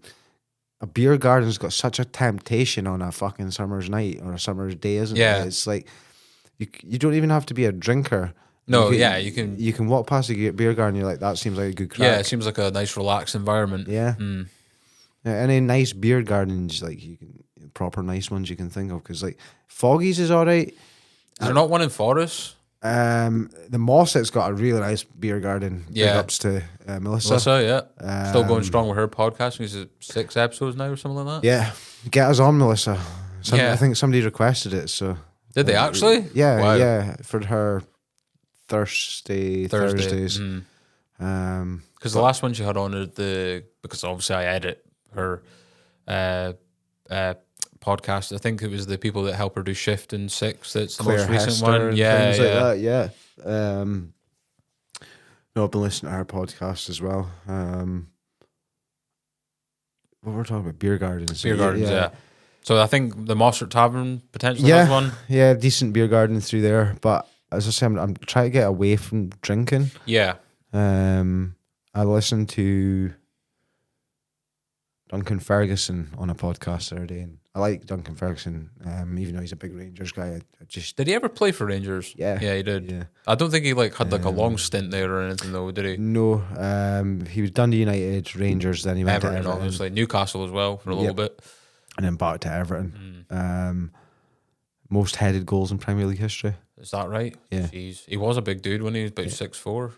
a beer garden's got such a temptation on a fucking summer's night or a summer's day, isn't it? It's like you don't even have to be a drinker. No, you can. You can walk past a beer garden. You're like, that seems like a good crack. Yeah, it seems like a nice, relaxed environment. Yeah. Yeah, any nice beer gardens, like proper nice ones you can think of, because like Foggies is all right. Is there not one in Forest? The Mosset's got a really nice beer garden. Yeah. Big ups to Melissa. Melissa, yeah. Still going strong with her podcast. Is it 6 episodes now or something like that? Yeah. Get us on, Melissa. I think somebody requested it. So did they actually? Yeah, wow. Yeah. For her Thursdays. Because the last one she had on because obviously I edit her podcast. I think it was the people that help her do Shift and 6. That's the Claire most recent Hester one. And things like that. Yeah. No, I've been listening to her podcast as well. What we're talking about, beer gardens. Yeah. So I think the Mossert Tavern potentially has one. Yeah, decent beer garden through there. But as I say, I'm trying to get away from drinking. Yeah. I listened to Duncan Ferguson on a podcast the other day, and I like Duncan Ferguson, even though he's a big Rangers guy. I just did he ever play for Rangers? Yeah, he did. Yeah. I don't think he had a long stint there or anything though, did he? No, he was Dundee United, Rangers, then he went to Everton, obviously Newcastle as well for a little bit, and then back to Everton. Most headed goals in Premier League history. Is that right? Yeah. Jeez. He was a big dude when he was about 6'4".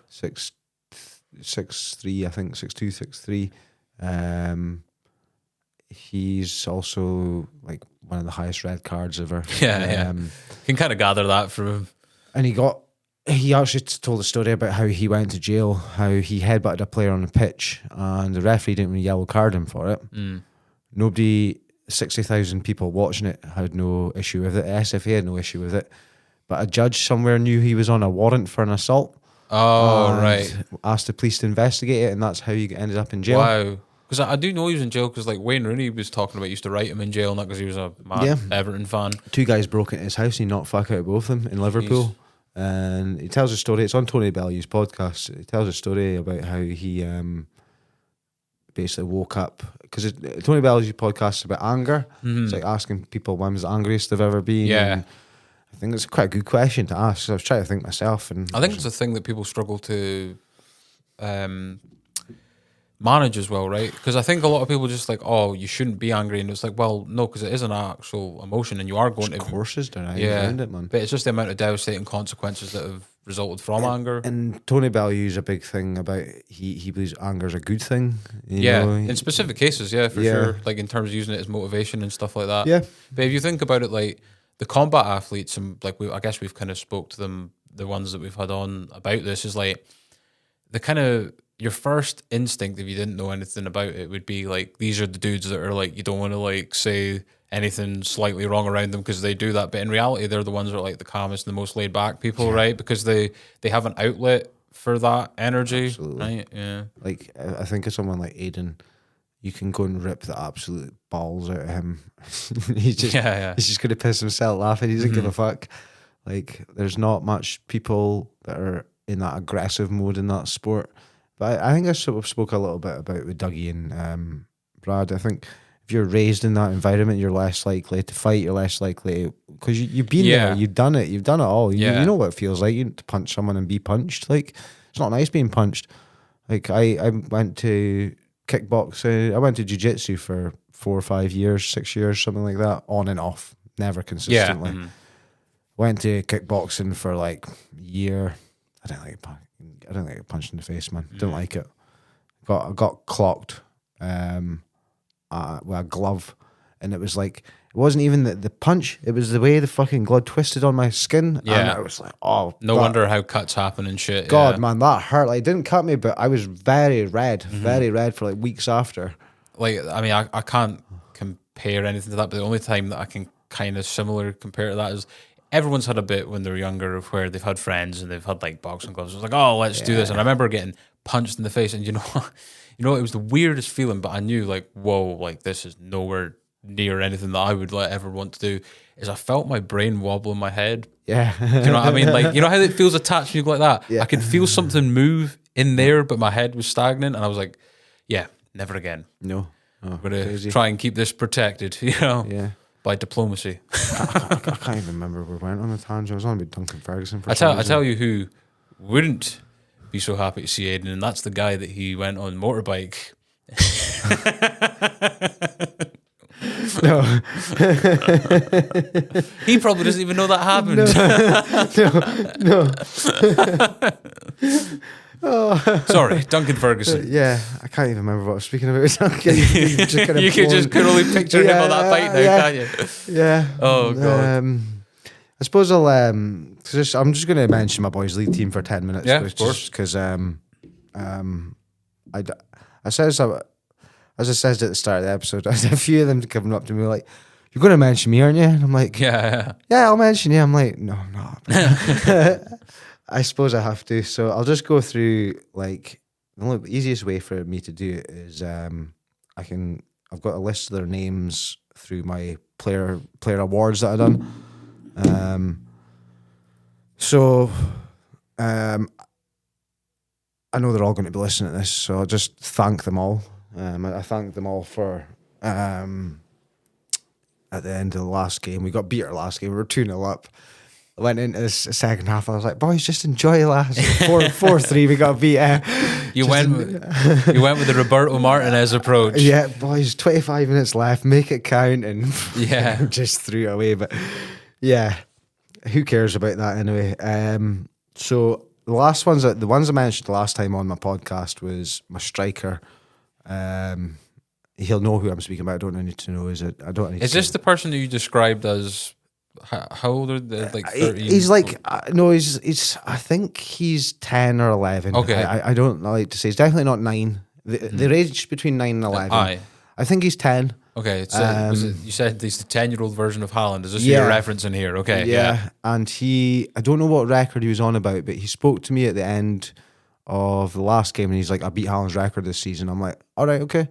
6'3", I think 6'2", 6'3". He's also like one of the highest red cards ever. Yeah. Can kind of gather that from him. And he actually told a story about how he went to jail, how he headbutted a player on the pitch, and the referee didn't really yellow card him for it. Nobody, 60,000 people watching it had no issue with it. SFA had no issue with it. But a judge somewhere knew he was on a warrant for an assault. Oh, right. Asked the police to investigate it, and that's how he ended up in jail. Wow. Because I do know he was in jail, because like Wayne Rooney was talking about used to write him in jail, not because he was a mad Everton fan. 2 guys broke into his house and he knocked fuck out of both of them in Liverpool. Jeez. And he tells a story, it's on Tony Bellew's podcast, he tells a story about how he basically woke up, because Tony Bellew's podcast is about anger. It's like asking people when was the angriest they've ever been. And I think it's quite a good question to ask. So I was trying to think myself, and I think it's a thing that people struggle to manage as well, right? Because I think a lot of people just like, oh, you shouldn't be angry, and it's like, well, no, because it is an actual emotion, and you are going There's to courses around it, man. but it's just the amount of devastating consequences that have resulted from anger. And Tony Bellew's a big thing about he believes anger is a good thing. You know? In specific cases, for sure. Like in terms of using it as motivation and stuff like that. Yeah. But if you think about it, like the combat athletes, and like I guess we've kind of spoke to them, the ones that we've had on about this, is like the kind of your first instinct, if you didn't know anything about it, would be like, these are the dudes that are like, you don't want to like say anything slightly wrong around them because they do that. But in reality, they're the ones that are like the calmest and the most laid back people, right? Because they have an outlet for that energy. Absolutely. Right? Yeah. Like, I think of someone like Aiden, you can go and rip the absolute balls out of him. He's just going to piss himself laughing. He doesn't give a fuck. Like, there's not much people that are in that aggressive mode in that sport. But I think I sort of spoke a little bit about with Dougie and Brad. I think if you're raised in that environment, you're less likely to fight. You're less likely because you've been there, you've done it all. You know what it feels like. You to punch someone and be punched. Like, it's not nice being punched. Like I went to kickboxing. I went to jiu-jitsu for 4 or 5 years, 6 years, something like that, on and off, never consistently. Went to kickboxing for like a year. I didn't get punched in the face, man. Didn't like it. Got clocked with a glove, and it was like, it wasn't even the punch, it was the way the fucking glove twisted on my skin. And I was like, oh, no wonder how cuts happen and shit. God, man, that hurt. Like, it didn't cut me, but I was very red for like weeks after. Like, I mean, I can't compare anything to that, but the only time that I can kind of similar compare to that is, everyone's had a bit when they're younger of where they've had friends and they've had like boxing gloves. It was like, oh, let's do this. And I remember getting punched in the face, and you know, it was the weirdest feeling, but I knew like, whoa, like this is nowhere near anything that I would like ever want to do. Is I felt my brain wobble in my head. Yeah. Do you know what I mean? Like, you know how it feels attached when you go like that? Yeah. I could feel something move in there, but my head was stagnant, and I was like, yeah, never again. No. I'm going to try and keep this protected, you know? Yeah. By diplomacy. I can't even remember where we went on the tangent. I was on about Duncan Ferguson for I tell you who wouldn't be so happy to see Aiden, and that's the guy that he went on motorbike. No. He probably doesn't even know that happened. No. Oh. Sorry, Duncan Ferguson. Yeah, I can't even remember what I was speaking about. Duncan. You could only picture him on that bike now, can't you? Yeah. Oh god. I suppose I'll I'm just going to mention my boys' league team for 10 minutes. Yeah, of course. Because I says, as I said at the start of the episode, there's a few of them coming up to me like, "You're going to mention me, aren't you?" And I'm like, yeah, I'll mention you. I'm like, no, I'm not. I suppose I have to. So I'll just go through, like, the easiest way for me to do it is I've got a list of their names through my player awards that I've done. I know they're all going to be listening to this, so I'll just thank them all. I thank them all for at the end of the last game. We got beat our last game. We were 2-0 up. I went into the second half. I was like, boys, just enjoy last 4-3. We got beat. You went with the Roberto Martinez approach. Yeah, boys, 25 minutes left. Make it count, and yeah, just threw it away. But yeah, who cares about that anyway? So the ones I mentioned the last time on my podcast was my striker. He'll know who I'm speaking about. I don't need to know. Is this the person that you described as? How old are they? Like 13? He's like no, he's. I think he's 10 or 11. Okay, I don't like to say. He's definitely not 9. The range between 9 and 11. I think he's 10. Okay, so you said he's the 10-year-old version of Haaland. Is this your reference in here? Okay, yeah. And I don't know what record he was on about, but he spoke to me at the end of the last game, and he's like, "I beat Haaland's record this season." I'm like, "All right, okay."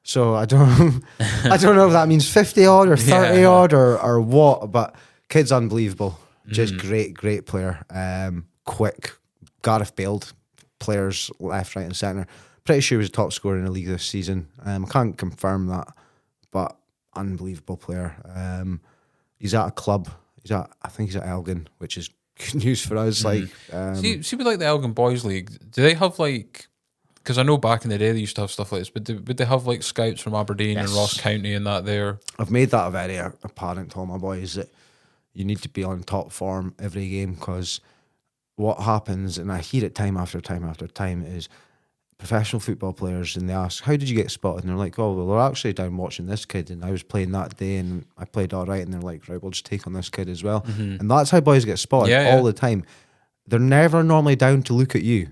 So I don't know if that means 50 odd or 30 odd or what, but kid's unbelievable. Just great player. Quick, Gareth Bale players left, right, and centre. Pretty sure he was a top scorer in the league this season. I can't confirm that, but unbelievable player. He's at a club. I think he's at Elgin, which is good news for us. Like, see, with like the Elgin Boys League, do they have like? Because I know back in the day they used to have stuff like this, but would they have like scouts from Aberdeen and Ross County and that there? I've made that very apparent to all my boys that you need to be on top form every game, because what happens, and I hear it time after time after time, is professional football players, and they ask, how did you get spotted? And they're like, oh, well, they're actually down watching this kid, and I was playing that day and I played all right. And they're like, right, we'll just take on this kid as well. And that's how boys get spotted all the time. They're never normally down to look at you.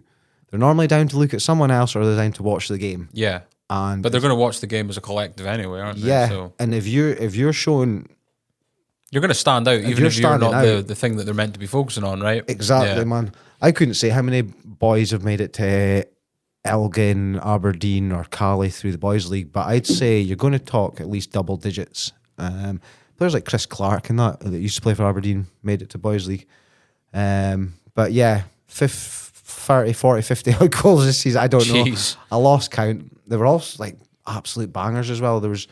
They're normally down to look at someone else, or they're down to watch the game. Yeah. But they're going to watch the game as a collective anyway, aren't they? Yeah. So And if you're showing, you're going to stand out, even if you're not the thing that they're meant to be focusing on, right? Exactly, man. I couldn't say how many boys have made it to Elgin, Aberdeen, or Cali through the Boys League, but I'd say you're going to talk at least double digits. Players like Chris Clark and that used to play for Aberdeen made it to Boys League. But yeah, 30, 40, 50 odd goals this season. I don't know. I lost count. They were all like absolute bangers as well. There was,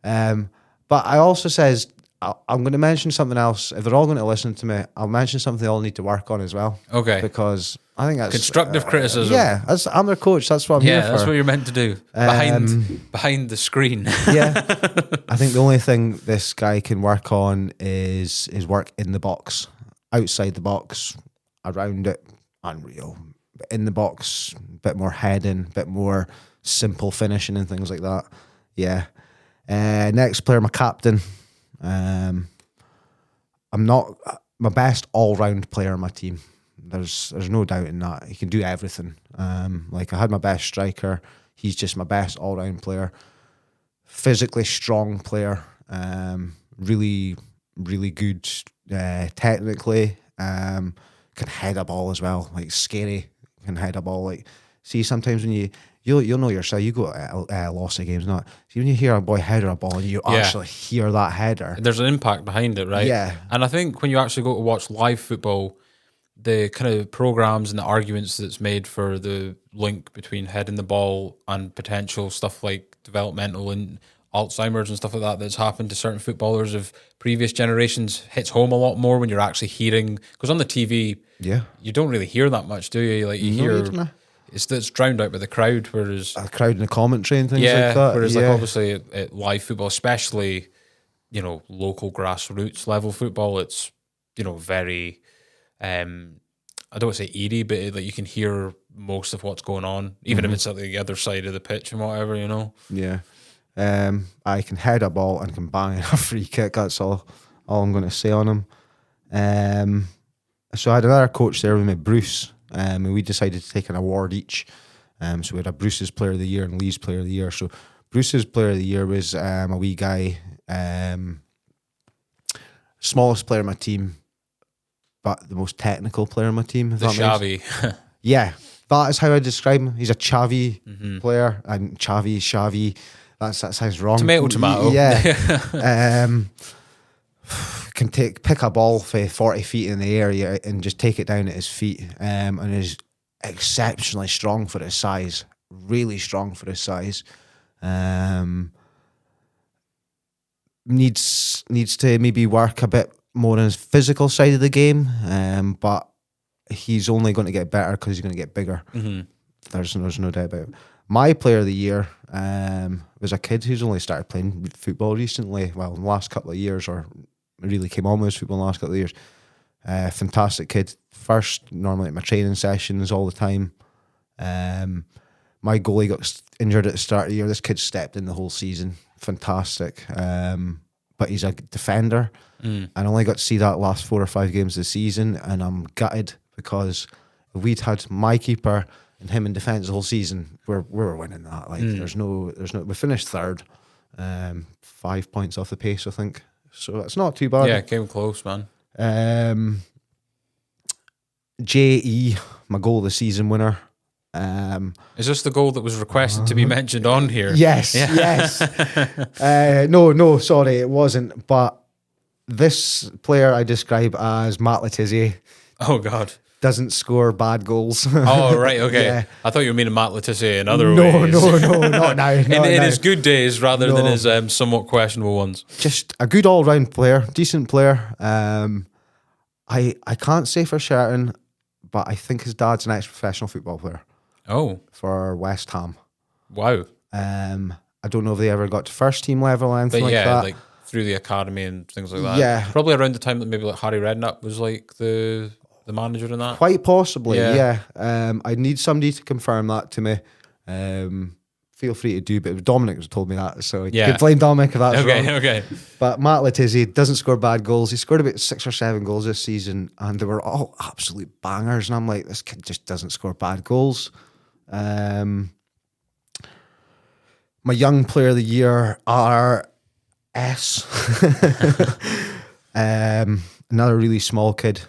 but I also says I'm going to mention something else. If they're all going to listen to me, I'll mention something they all need to work on as well. Okay. Because I think that's constructive criticism. Yeah, I'm their coach. That's what I'm here for. Yeah, that's what you're meant to do. Behind the screen. Yeah. I think the only thing this guy can work on is his work in the box. Outside the box, around it, unreal. But in the box, a bit more heading, a bit more simple finishing and things like that. Yeah. Next player, my captain. I'm not my best all-round player on my team. There's no doubt in that. He can do everything. Like I had my best striker. He's just my best all-round player. Physically strong player. Really, really good technically. Can head a ball as well. Like scary. Can head a ball. Like see sometimes when you'll know yourself. You go loss of games, not see when you hear a boy header a ball and you actually hear that header. There's an impact behind it, right? Yeah. And I think when you actually go to watch live football, the kind of programs and the arguments that's made for the link between heading the ball and potential stuff like developmental and Alzheimer's and stuff like that that's happened to certain footballers of previous generations hits home a lot more when you're actually hearing, because on the TV, you don't really hear that much, do you? Like you hear. It's drowned out by the crowd, whereas a crowd in the commentary and things like that. Whereas like obviously at live football, especially local grassroots level football, it's very I don't want to say eerie, but like you can hear most of what's going on, even if it's at the other side of the pitch and whatever, Yeah, I can head a ball and can bang a free kick. That's all I'm going to say on him. So I had another coach there with me, Bruce. And we decided to take an award each. So we had a Bruce's Player of the Year and Lee's Player of the Year. So Bruce's Player of the Year was a wee guy, smallest player on my team, but the most technical player on my team. The Xavi. Yeah, that is how I describe him. He's a Xavi player, and Xavi. That sounds wrong. Tomato. Yeah. Can pick a ball for 40 feet in the air and just take it down at his feet, and is exceptionally strong for his size. Really strong for his size. Needs to maybe work a bit more on his physical side of the game, but he's only going to get better because he's going to get bigger. There's no doubt about it. My Player of the Year was a kid who's only started playing football recently, well, in the last couple of years, or really came on with football in the last couple of years. Fantastic kid. First, normally at my training sessions all the time. My goalie got injured at the start of the year. This kid stepped in the whole season. Fantastic. But he's a defender. I only got to see that last 4 or 5 games of the season, and I'm gutted because if we'd had my keeper and him in defence the whole season, we were winning that. Like there's no. We finished third, 5 points off the pace, I think. So that's not too bad. Yeah, it came close, man. J.E., my goal of the season winner. Is this the goal that was requested to be mentioned on here? Yes, yes. No, sorry, it wasn't. But this player I describe as Matt Letizia. Oh, God. Doesn't score bad goals. Oh, right, okay. Yeah. I thought you were meaning Matt Letizia in other ways. No, not now. In his good days rather than his somewhat questionable ones. Just a good all-round player, decent player. I can't say for certain, but I think his dad's an ex-professional football player Oh, for West Ham. wow. I don't know if they ever got to first team level or anything But like yeah, that. like through the academy and things like that. Yeah. Probably around the time that maybe like Harry Redknapp was like the manager in that. Quite possibly, Yeah. yeah. I need somebody to confirm that to me. Feel free to do, but it was Dominic who told me that, so you Yeah. can blame Dominic if that's Okay, wrong. okay. But Matt Letizia doesn't score bad goals. He scored about 6 or 7 goals this season, and they were all absolute bangers. And I'm like, this kid just doesn't score bad goals. My young player of the year, RS. Another really small kid,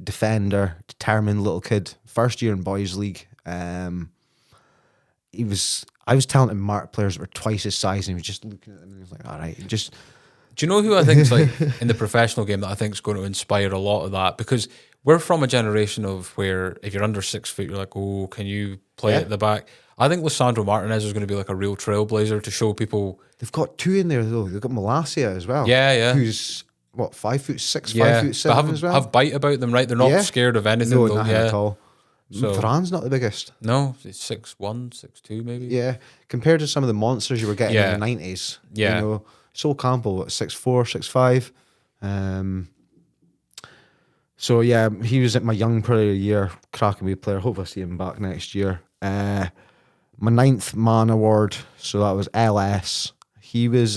defender, determined little kid. First year in boys league. I was telling him mark players that were twice his size, and he was just looking at them and he was like, all right, just. Do you know who I think is like in the professional game that I think is going to inspire a lot of that? Because we're from a generation of where if you're under 6 foot, you're like, oh, can you play at the back? I think Lissandro Martinez is going to be like a real trailblazer to show people. They've got 2 in there though. They've got Malacia as well. Yeah, yeah. Who's what, 5'6", Yeah, 5'7" but as well. have bite about them, right? They're not scared of anything. No, though. nothing Yeah. at all. So- Varane not the biggest. No, it's 6'1", 6'2", maybe. Yeah, compared to some of the monsters you were getting Yeah. in the 90s. Yeah. You know, Sol Campbell, what, 6'4", 6'5". So yeah, he was at my young player of the year, cracking wee player. Hope I see him back next year. My 9th man award, so that was LS. He was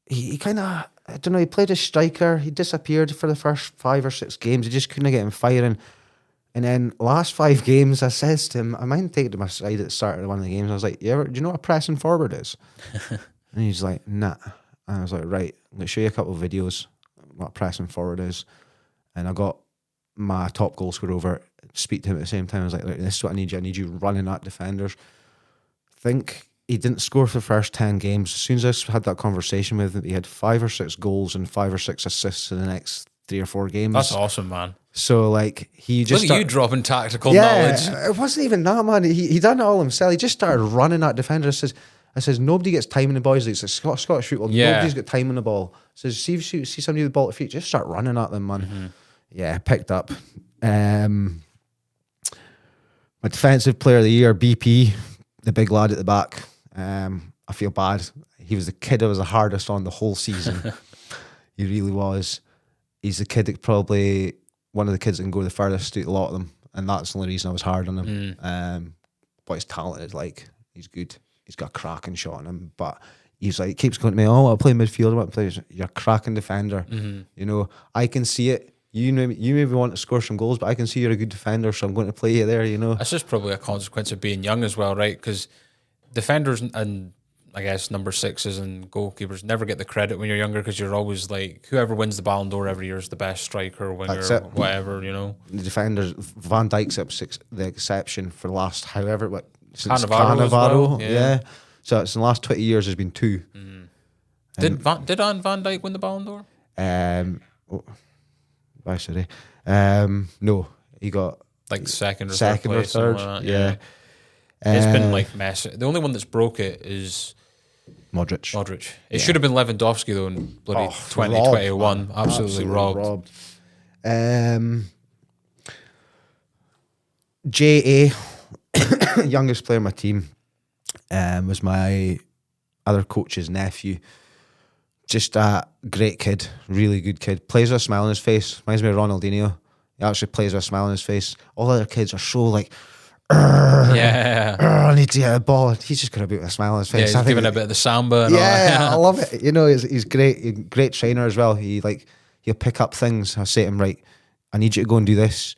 he kind of, I don't know, he played as striker. He disappeared for the first 5 or 6 games. He just couldn't get him firing. And then last 5 games, I says to him, I mind taking him aside at the start of one of the games. I was like, do you know what a pressing forward is? And he's like, nah. And I was like, right, let's show you a couple of videos what a pressing forward is. And I got my top goal scorer over, speak to him at the same time. I was like, this is what I need you. I need you running at defenders. Think he didn't score for the first 10 games. As soon as I had that conversation with him, he had 5 or 6 goals and 5 or 6 assists in the next 3 or 4 games. That's awesome, man. So like he just Look at you dropping tactical yeah, knowledge. it wasn't even that, man. He done it all himself. He just started running at defenders. I says nobody gets time in the boys. It's like Scottish football. Yeah. Nobody's got time on the ball. Says see somebody with the ball at feet, just start running at them, man. Mm-hmm. Yeah, picked up. My defensive player of the year, BP, the big lad at the back. I feel bad. He was the kid that was the hardest on the whole season. He really was. He's the kid that probably one of the kids that can go the furthest through a lot of them, and that's the only reason I was hard on him. But he's talented, like he's good. He's got a cracking shot on him, but he's like keeps going to me. Oh, I'll play midfield. I want to play. You're a cracking defender. You know, I can see it. You maybe want to score some goals, but I can see you're a good defender, so I'm going to play you there. You know, That's just probably a consequence of being young as well, right? Because defenders and I guess number 6s and goalkeepers never get the credit when you're younger because you're always like whoever wins the Ballon d'Or every year is the best striker, winger, whatever, you know. the defenders, Van Dijk's the exception for the last since Cannavaro as well, yeah. So it's in the last 20 years there's been 2. Did Van Dijk win the Ballon d'Or? Sorry. No, he got Like second or third. something like that, Yeah. It's been like messy. The only one that's broke it is Modric. It should have been Lewandowski though in bloody 2021. Absolutely robbed. J.A., youngest player on my team, was my other coach's nephew. Just a great kid, really good kid. Plays with a smile on his face. Reminds me of Ronaldinho. He actually plays with a smile on his face. All other kids are so like, I need to get a ball. He's just got a bit of a smile on his face. Yeah, he's giving a bit of the samba. And yeah, all. I love it. You know, he's great. Great trainer as well. He'll pick up things. I say to him, right, I need you to go and do this.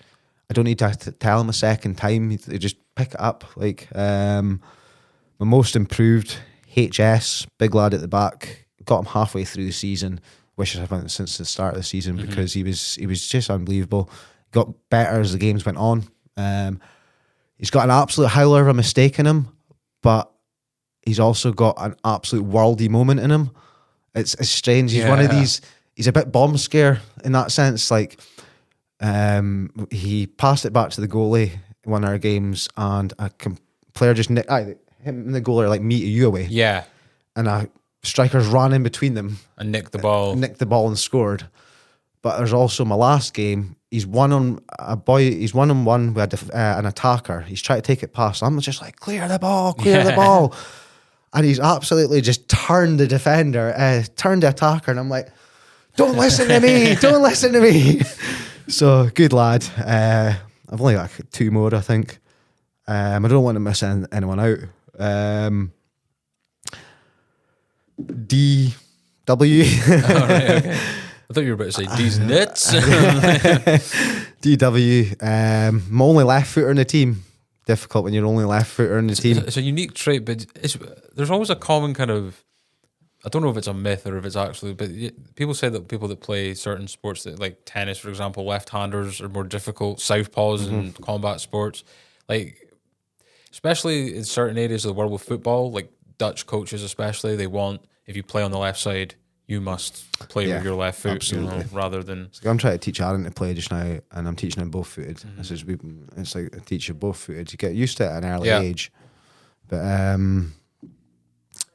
I don't need to tell him a second time. He just pick it up. Like my most improved HS, big lad at the back. Got him halfway through the season. Wish I'd have since the start of the season because he was just unbelievable. Got better as the games went on. He's got an absolute howler of a mistake in him, but he's also got an absolute worldy moment in him. It's strange. He's one of these. He's a bit bomb scare in that sense. Like he passed it back to the goalie in one of our games, and a player just him and the goalie are like meter you away. Yeah. And strikers ran in between them and nicked the ball. Nicked the ball and scored. But there's also my last game. He's he's 1-on-1 with an attacker. He's trying to take it past. I'm just like, clear the ball. And he's absolutely just turned the defender, turned the attacker. And I'm like, don't listen to me. So, good lad. I've only got 2 more, I think. I don't want to miss anyone out. DW. Oh, right, okay. I thought you were about to say D's nuts. DW. My only left footer in the team. Difficult when you're only left footer in the team. It's a unique trait, but there's always a common kind of, I don't know if it's a myth or if it's actually, but people say that people that play certain sports, that like tennis, for example, left-handers are more difficult, southpaws in combat sports. Like, especially in certain areas of the world with football, like Dutch coaches especially, they want, if you play on the left side, you must play with your left foot, rather than... So I'm trying to teach Aaron to play just now, and I'm teaching him both-footed. It's like I teach you both-footed. You get used to it at an early age. But,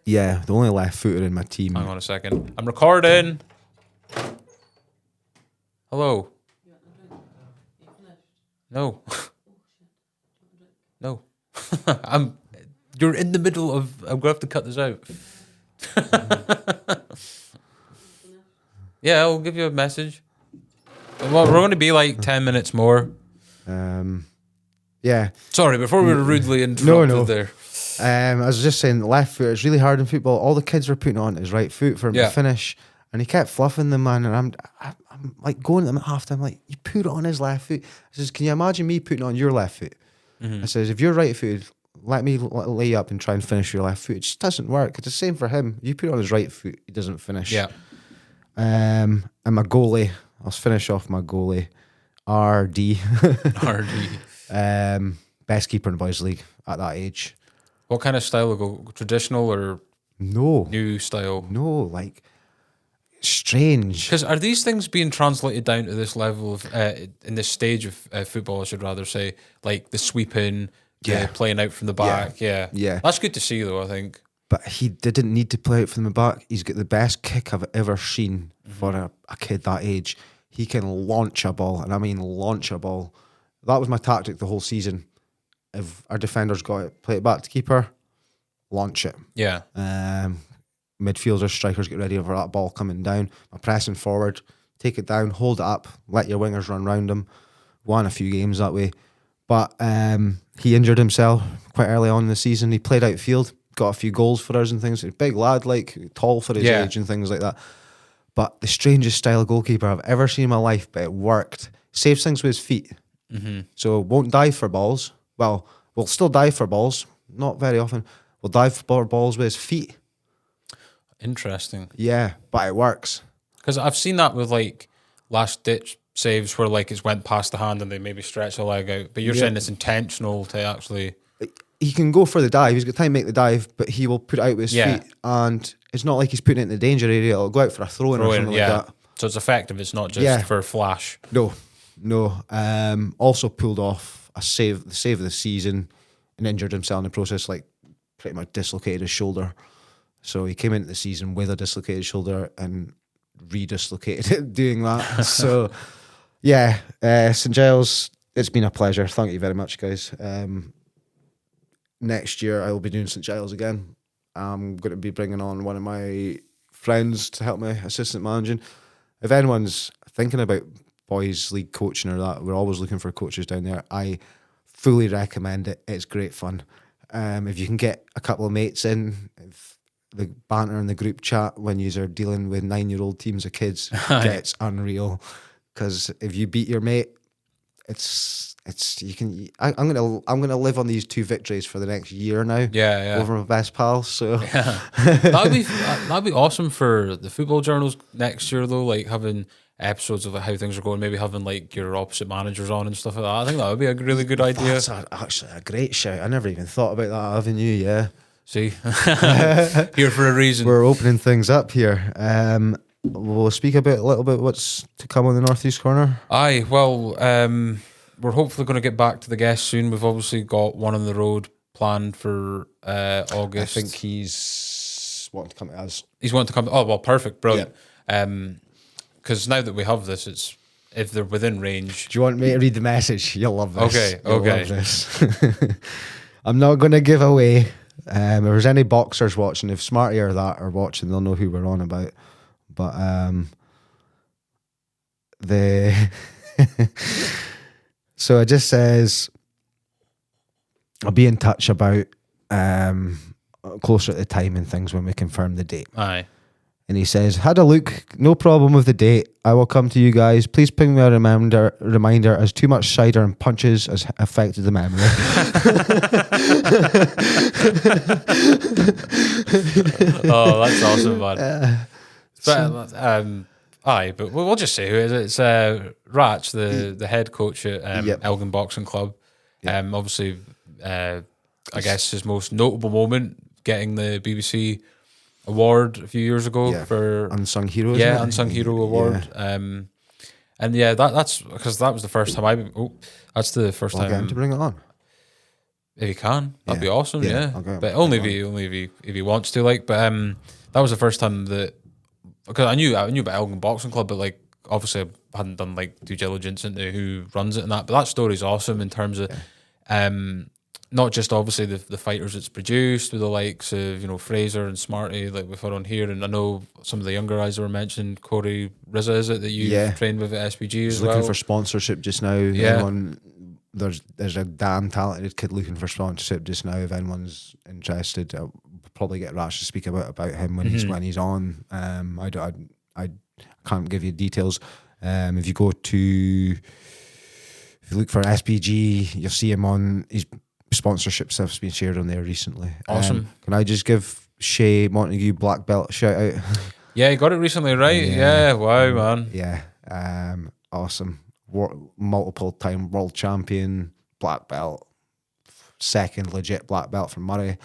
the only left-footed in my team... Hang on a second. I'm recording. Hello. No. No. You're in the middle of... I'm going to have to cut this out. Yeah, I'll give you a message. Well, we're going to be like 10 minutes more. Yeah. Sorry, before we were rudely interrupted there. I was just saying, the left foot, it's really hard in football. All the kids were putting on his right foot for him to finish, and he kept fluffing the man, and I'm like going at him at halftime, like, you put it on his left foot. I says, can you imagine me putting on your left foot? I says, if you're right footed, let me lay up and try and finish your left foot. It just doesn't work. It's the same for him. You put it on his right foot, he doesn't finish. Yeah. And my goalie, I'll finish off my goalie, RD. Best keeper in the boys' league at that age. What kind of style will go? Traditional or new style? No, like strange. Because are these things being translated down to this level of in this stage of football? I should rather say, like the sweeping, playing out from the back. Yeah. That's good to see, though, I think. But he didn't need to play out from the back. He's got the best kick I've ever seen for a kid that age. He can launch a ball, and I mean launch a ball. That was my tactic the whole season. If our defenders got it, play it back to keeper, launch it. Yeah. Midfielders, strikers, get ready for that ball coming down. I'm pressing forward, take it down, hold it up, let your wingers run round him. Won a few games that way. But he injured himself quite early on in the season. He played outfield, got a few goals for us and things. He's a big lad, like tall for his age and things like that. But the strangest style of goalkeeper I've ever seen in my life, but it worked. Saves things with his feet. So won't dive for balls. Well, we'll still dive for balls. Not very often. We'll dive for balls with his feet. Interesting. Yeah, but it works. Because I've seen that with like last ditch saves where like it's went past the hand and they maybe stretch the leg out. But you're saying it's intentional to actually... He can go for the dive. He's got time to make the dive, but he will put it out with his feet. And it's not like he's putting it in the danger area. It'll go out for a throw-in or something like that. So it's effective. It's not just for flash. No. Also pulled off the save of the season and injured himself in the process, like pretty much dislocated his shoulder. So he came into the season with a dislocated shoulder and re-dislocated it doing that. So, St. Giles, it's been a pleasure. Thank you very much, guys. Next year, I will be doing St. Giles again. I'm going to be bringing on one of my friends to help me assistant managing. If anyone's thinking about boys league coaching or that, we're always looking for coaches down there. I fully recommend it. It's great fun. If you can get a couple of mates in, the banter in the group chat when you are dealing with 9-year-old teams of kids gets unreal. Because if you beat your mate, I'm gonna live on these 2 victories for the next year now. Over my best pal. So that'd be awesome for the football journals next year though. Like having episodes of how things are going, maybe having like your opposite managers on and stuff like that. I think that would be a really good idea. That's actually a great shout. I never even thought about that avenue. Yeah. See, here for a reason. We're opening things up here. We'll speak a little bit what's to come on the Northeast Corner. Aye, well, we're hopefully going to get back to the guests soon. We've obviously got one on the road planned for August. I think he's he's wanting to come to us. He's wanting to come. Oh well, perfect, brilliant. Because now that we have this, it's if they're within range. Do you want me to read the message? You'll love this. Okay, You'll okay. love this. I'm not going to give away. If there's any boxers watching, if Smarty or that are watching, they'll know who we're on about. But so it just says, I'll be in touch about closer at the time and things when we confirm the date. Aye. And he says, had a look, no problem with the date. I will come to you guys. Please ping me a reminder as too much cider and punches has affected the memory. Oh, that's awesome, man. But we'll just say who it is. It's Ratch, the head coach at Elgin Boxing Club. Obviously, I guess his most notable moment, getting the BBC award a few years ago for Unsung Hero. Unsung Hero award. And that's because that was the first time that's the first time. Get him to bring it on if he can. That'd be awesome. But only if he wants to. But that was the first time that, because I knew about Elgin Boxing Club, but like obviously I hadn't done like due diligence into who runs it and that. But that story's awesome in terms of not just obviously the fighters it's produced with the likes of Fraser and Smarty like we've had on here, and I know some of the younger guys that were mentioned. Corey Rizza, is it that you trained with at SPG as well? Looking for sponsorship just now. Anyone, there's a damn talented kid looking for sponsorship just now. If anyone's interested, I'll probably get Rash to speak about him when he's on. I can't give you details. If you look for SPG, you'll see him on his sponsorship stuff's been shared on there recently. Awesome. Can I just give Shay Montague black belt a shout out? Yeah, he got it recently, right? Yeah, wow, man. Yeah, awesome. Multiple time world champion, black belt, second legit black belt from Murray.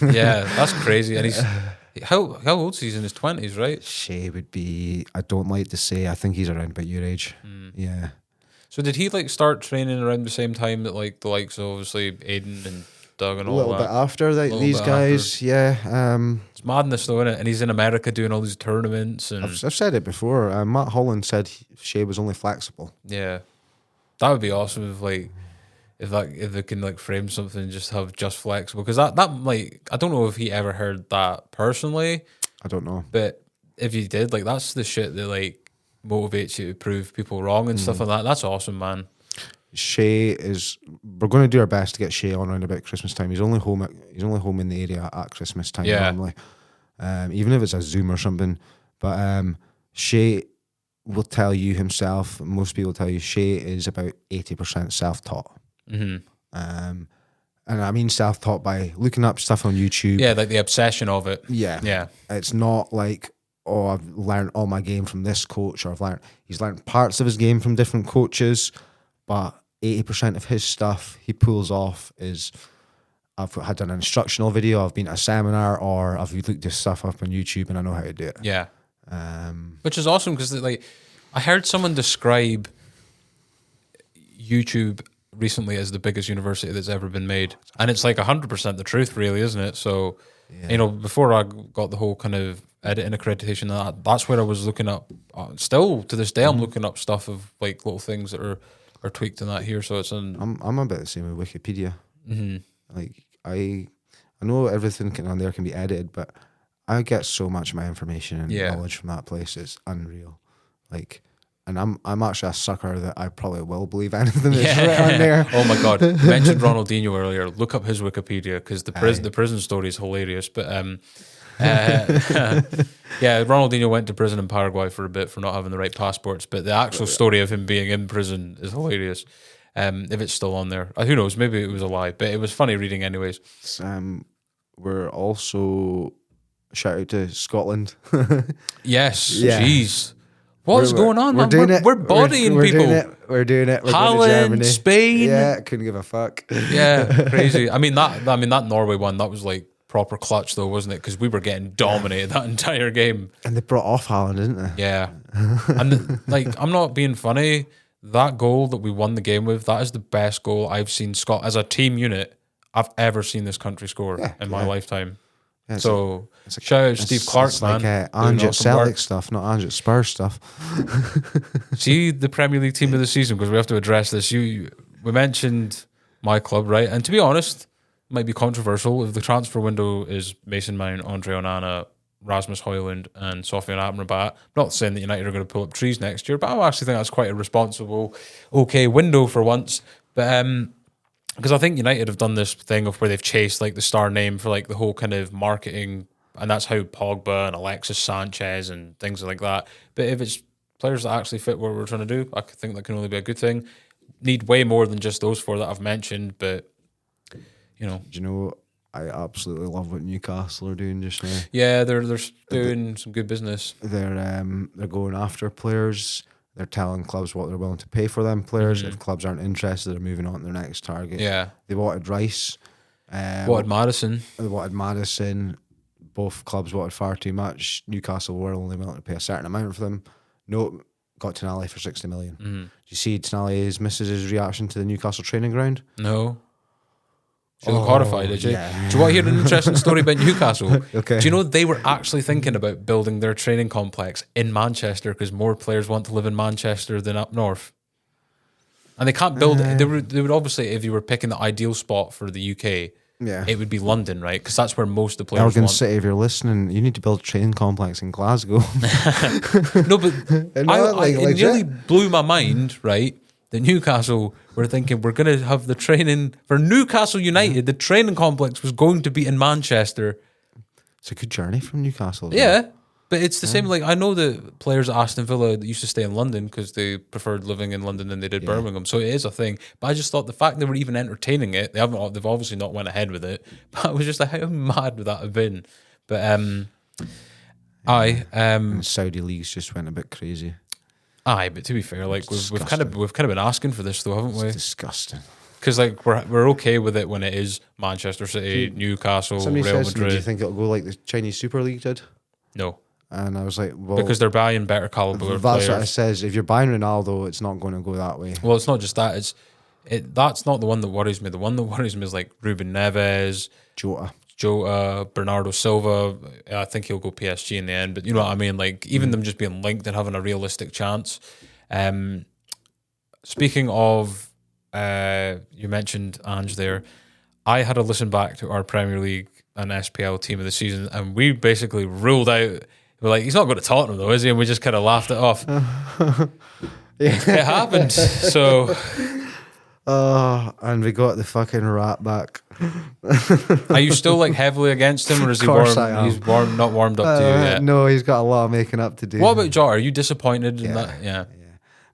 Yeah, that's crazy. And he's how old is he? He's in his 20s, right? Shay would be, I don't like to say, I think he's around about your age. Yeah. So did he like start training around the same time that like the likes of obviously Aiden and Doug and all that? A little bit after these guys, yeah. It's madness though, isn't it? And he's in America doing all these tournaments. And I've said it before. Matt Holland said Shay was only flexible. Yeah, that would be awesome if they can like frame something and just have just flexible, because that like I don't know if he ever heard that personally. I don't know, but if he did, like that's the shit that like motivates you to prove people wrong and stuff like that. That's awesome, man. We're going to do our best to get Shay on around about Christmas time. He's only home in the area at Christmas time normally. Even if it's a Zoom or something. But Shay will tell you himself, most people tell you, Shay is about 80% self-taught. And I mean self-taught by looking up stuff on YouTube. Yeah, like the obsession of it. Yeah. It's not like, oh, I've learned all my game from this coach, or he's learned parts of his game from different coaches, but 80% of his stuff he pulls off is, I've had an instructional video, I've been at a seminar, or I've looked this stuff up on YouTube and I know how to do it. Yeah. Which is awesome, because like I heard someone describe YouTube recently as the biggest university that's ever been made, and it's like 100% the truth, really, isn't it? So before I got the whole kind of editing accreditation, that's where I was looking up. Still to this day, I'm looking up stuff of like little things that are tweaked in that here. So it's I'm a bit the same with Wikipedia. Like I know everything on there can be edited, but I get so much of my information and knowledge from that place. It's unreal. Like, and I'm actually a sucker that I probably will believe anything that's written on there. Oh my god! You mentioned Ronaldinho earlier. Look up his Wikipedia, because the prison story is hilarious. But Ronaldinho went to prison in Paraguay for a bit for not having the right passports. But the actual story of him being in prison is hilarious. If it's still on there, who knows? Maybe it was a lie, but it was funny reading anyways. We're also shout out to Scotland. Yes, jeez. What is going on, man? We're bodying people. We're doing it. We're Holland, going to Germany. Spain. Yeah, couldn't give a fuck. Yeah, crazy. I mean that Norway one, that was like proper clutch though, wasn't it? Because we were getting dominated that entire game. And they brought off Holland, didn't they? Yeah. And I'm not being funny. That goal that we won the game with, that is the best goal I've seen as a team unit I've ever seen this country score in my lifetime. Yeah, so shout out Steve Clark, it's man. like doing Ange at awesome Celtic work. stuff, not Ange at Spurs stuff. See the Premier League team of the season, because we have to address this. We mentioned my club, right? And to be honest, it might be controversial. If the transfer window is Mason Mount, Andre Onana, Rasmus Højlund, and Sofian Amrabat, I'm not saying that United are going to pull up trees next year, but I actually think that's quite a responsible, okay window for once. But because I think United have done this thing of where they've chased like the star name for like the whole kind of marketing, and that's how Pogba and Alexis Sanchez and things like that. But if it's players that actually fit what we're trying to do, I think that can only be a good thing. Need way more than just those four that I've mentioned, but you know. Do you know? I absolutely love what Newcastle are doing just now. Yeah, they're doing some good business. They're going after players. They're telling clubs what they're willing to pay for them players. If clubs aren't interested, they're moving on to their next target. Yeah, they wanted Rice. Wanted Madison. They wanted Madison. Both clubs wanted far too much. Newcastle were only willing to pay a certain amount for them. No, got Tonali for 60 million. Do you see Tonali's missus' reaction to the Newcastle training ground? No. She looked horrified, did you? Yeah. Do you want to hear an interesting story about Newcastle? Okay. Do you know they were actually thinking about building their training complex in Manchester because more players want to live in Manchester than up north? And they can't build it. They would obviously, if you were picking the ideal spot for the UK, it would be London, right? Because that's where most of the players Elgin want. City, if you're listening, you need to build a training complex in Glasgow. No, but it nearly blew my mind, right? The Newcastle were thinking we're going to have the training for Newcastle United. The training complex was going to be in Manchester. It's a good journey from Newcastle. Yeah, but it's the same. Like I know the players at Aston Villa that used to stay in London because they preferred living in London than they did Birmingham. So it is a thing. But I just thought the fact they were even entertaining it, they've obviously not went ahead with it. But I was just like, how mad would that have been? But And Saudi leagues just went a bit crazy. Aye, but to be fair, like we've kind of been asking for this though, haven't we? It's disgusting. Because like we're okay with it when it is Manchester City, Newcastle, Somebody Real says to me, Madrid. do you think it'll go like the Chinese Super League did? No, And I was like, well, because they're buying better caliber that's players. what it says. If you're buying Ronaldo, it's not going to go that way. Well, it's not just that. That's not the one that worries me. The one that worries me is like Ruben Neves, Jota, Bernardo Silva. I think he'll go PSG in the end. But you know what I mean? Like even them just being linked and having a realistic chance. Speaking of, you mentioned Ange there. I had to listen back to our Premier League and SPL team of the season, and we basically ruled out. We're like, he's not going to Tottenham though, is he? And we just kind of laughed it off. It happened. So. And we got the fucking rat back. Are you still like heavily against him, or is he not warmed up to you yet? No, he's got a lot of making up to do. What about Jota? Are you disappointed in that? Yeah.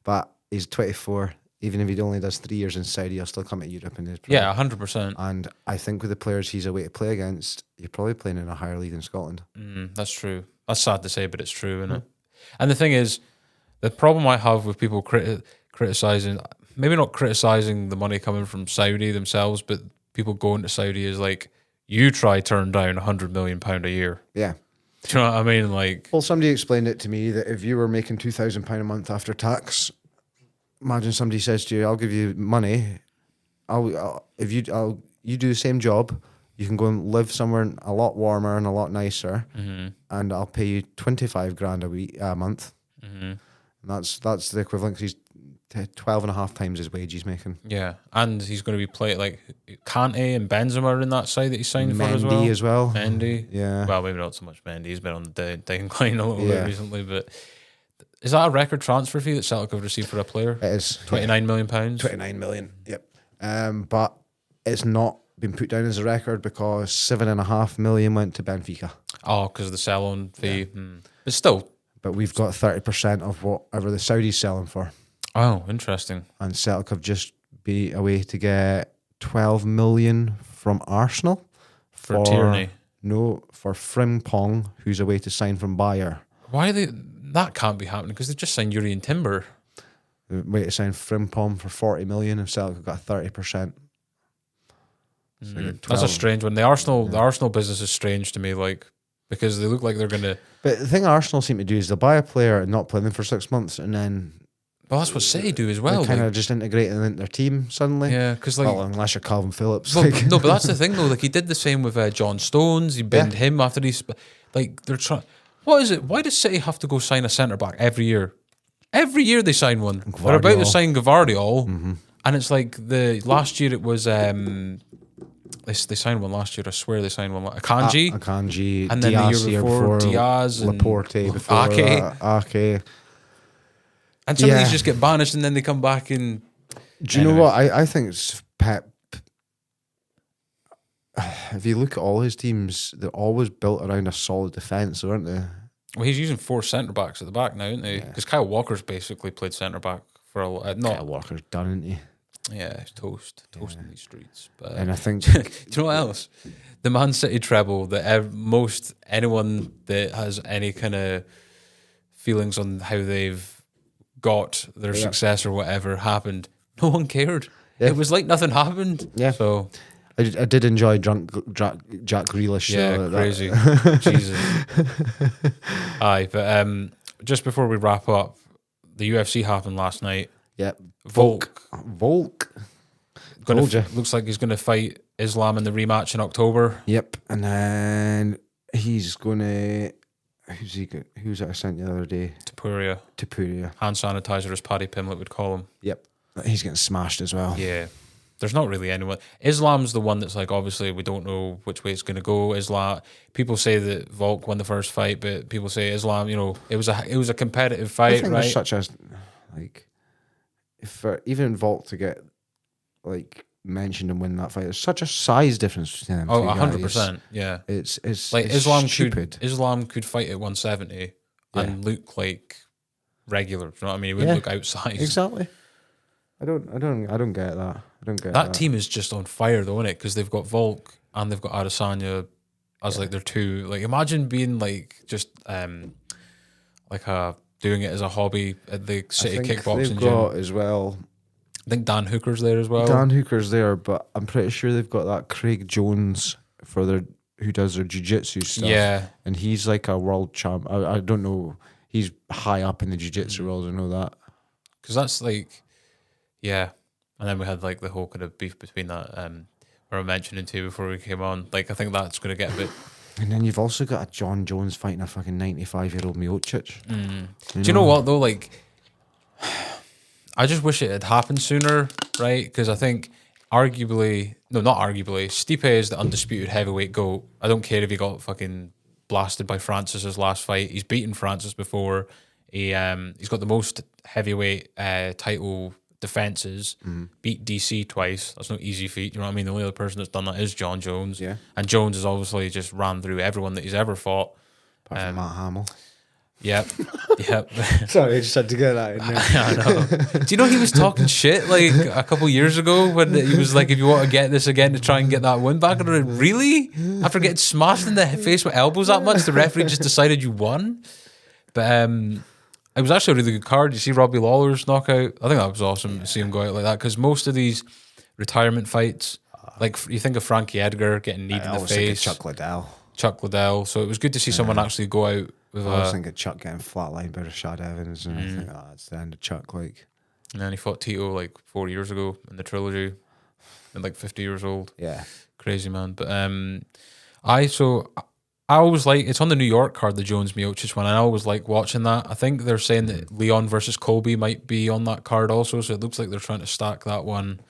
But he's 24. Even if he only does 3 years in Saudi, he'll still come to Europe in his prime. Yeah, 100%. And I think with the players he's away to play against, you're probably playing in a higher league than Scotland. That's true. That's sad to say, but it's true, isn't it? And the thing is, the problem I have with people criticizing, maybe not criticizing the money coming from Saudi themselves, but people going to Saudi is like, you try turn down £100 million a year. Yeah. Do you know what I mean? Like, well, somebody explained it to me that if you were making £2,000 a month after tax, imagine somebody says to you, "I'll give you money. You do the same job. You can go and live somewhere a lot warmer and a lot nicer, and I'll pay you 25 grand a month." And that's the equivalent. 'Cause he's 12 and a half times his wage he's making. Yeah, and he's going to be playing like Kante and Benzema are in that side that he's signed for as well. Mendy as well. Mendy, yeah. Well, maybe not so much Mendy. He's been on the decline a little bit recently, but is that a record transfer fee that Celtic have received for a player? It is £29 million. 29 million. Yep. But it's not been put down as a record because 7.5 million went to Benfica. Oh, because of the sell-on fee. Yeah. But still. But we've got 30% of whatever the Saudis selling for. Oh, interesting. And Celtic have just be away to get 12 million from Arsenal. For Tierney? No, for Frimpong, who's away to sign from Bayer. Why are they... That can't be happening because they've just signed Yuri and Timber. Way to sign Frimpong for 40 million if Celtic have got 30%. So that's a strange one. The Arsenal business is strange to me, like, because they look like they're going to... But the thing Arsenal seem to do is they'll buy a player and not play them for 6 months and then Well, that's what City do as well. They kind of Like, just integrating into their team suddenly. yeah, because like, Well, unless you're Calvin Phillips. well, like. no, but that's the thing though. Like he did the same with John Stones. He binned him after he's like they're trying. What is it? Why does City have to go sign a centre back every year? Every year they sign one. They're about to sign Gvardiol, and it's like the last year it was. They signed one last year. I swear they signed one. Akanji, Akanji, and then Diaz the year before Diaz, and Laporte before Ake. And some of these just get banished, and then they come back and. Do you know what? I think it's Pep. If you look at all his teams, they're always built around a solid defence, aren't they? Well, he's using 4 centre backs at the back now, isn't he? Because Kyle Walker's basically played centre back for a lot. Kyle Walker's done, isn't he? Yeah, he's toasting these streets. But And I think, do you know what else? The Man City treble that most anyone that has any kind of feelings on how they've got their success or whatever happened, no one cared. Yeah. It was like nothing happened. Yeah. So I did enjoy Jack Grealish. Yeah, crazy. Jesus. Aye, but just before we wrap up, the UFC happened last night. Yep. Volk. Looks like he's going to fight Islam in the rematch in October. Yep. And then he's going to... Who's that I sent you the other day? Topuria. Hand sanitizer, as Paddy Pimlet would call him. Yep. He's getting smashed as well. Yeah. There's not really anyone. Islam's the one that's like, obviously, we don't know which way it's going to go. Islam. People say that Volk won the first fight, but people say Islam. You know, it was a competitive fight, I think right? There's such a for even Volk to get mentioned and win that fight, there's such a size difference between them. 100%. Yeah, it's like it's Islam stupid. Islam could fight at 170 and look like regular. You know what I mean? He wouldn't look outsized. Exactly. I don't get that. I don't get that. Team is just on fire though, isn't it? Because they've got Volk and they've got Adesanya as like their two. Like imagine being like just doing it as a hobby at the City kickboxing gym as well. I think Dan Hooker's there as well. Dan Hooker's there, but I'm pretty sure they've got that Craig Jones who does their jiu-jitsu stuff. Yeah, and he's like a world champ. I don't know. He's high up in the jiu-jitsu world. I know that because that's like, yeah. And then we had like the whole kind of beef between that. We were mentioning too before we came on. Like I think that's going to get a bit. And then you've also got a John Jones fighting a fucking 95-year-old Miocic. Do you know what though? Like, I just wish it had happened sooner, right? Because I think not arguably, Stipe is the undisputed heavyweight GOAT. I don't care if he got fucking blasted by Francis's last fight. He's beaten Francis before. He's got the most heavyweight title defenses. Beat DC twice. That's no easy feat. You know what I mean? The only other person that's done that is John Jones. Yeah. And Jones has obviously just ran through everyone that he's ever fought. Apart from Matt Hamill. Yep. Sorry, I just had to get that in there. I know. Do you know he was talking shit like a couple years ago when he was like, if you want to get this again to try and get that win back? And I'm like, really? After getting smashed in the face with elbows that much, the referee just decided you won? But it was actually a really good card. You see Robbie Lawler's knockout? I think that was awesome to see him go out like that because most of these retirement fights, like you think of Frankie Edgar getting kneed in the face. Chuck Liddell. So it was good to see someone actually go out with I was thinking Chuck getting flatlined by Rashad Evans, and I think, it's the end of Chuck. Like, and then he fought Tito like 4 years ago in the trilogy, and like 50 years old. Yeah, crazy man. But I always like it's on the New York card, the Jones Miocic one. I always like watching that. I think they're saying that Leon versus Colby might be on that card also, so it looks like they're trying to stack that one,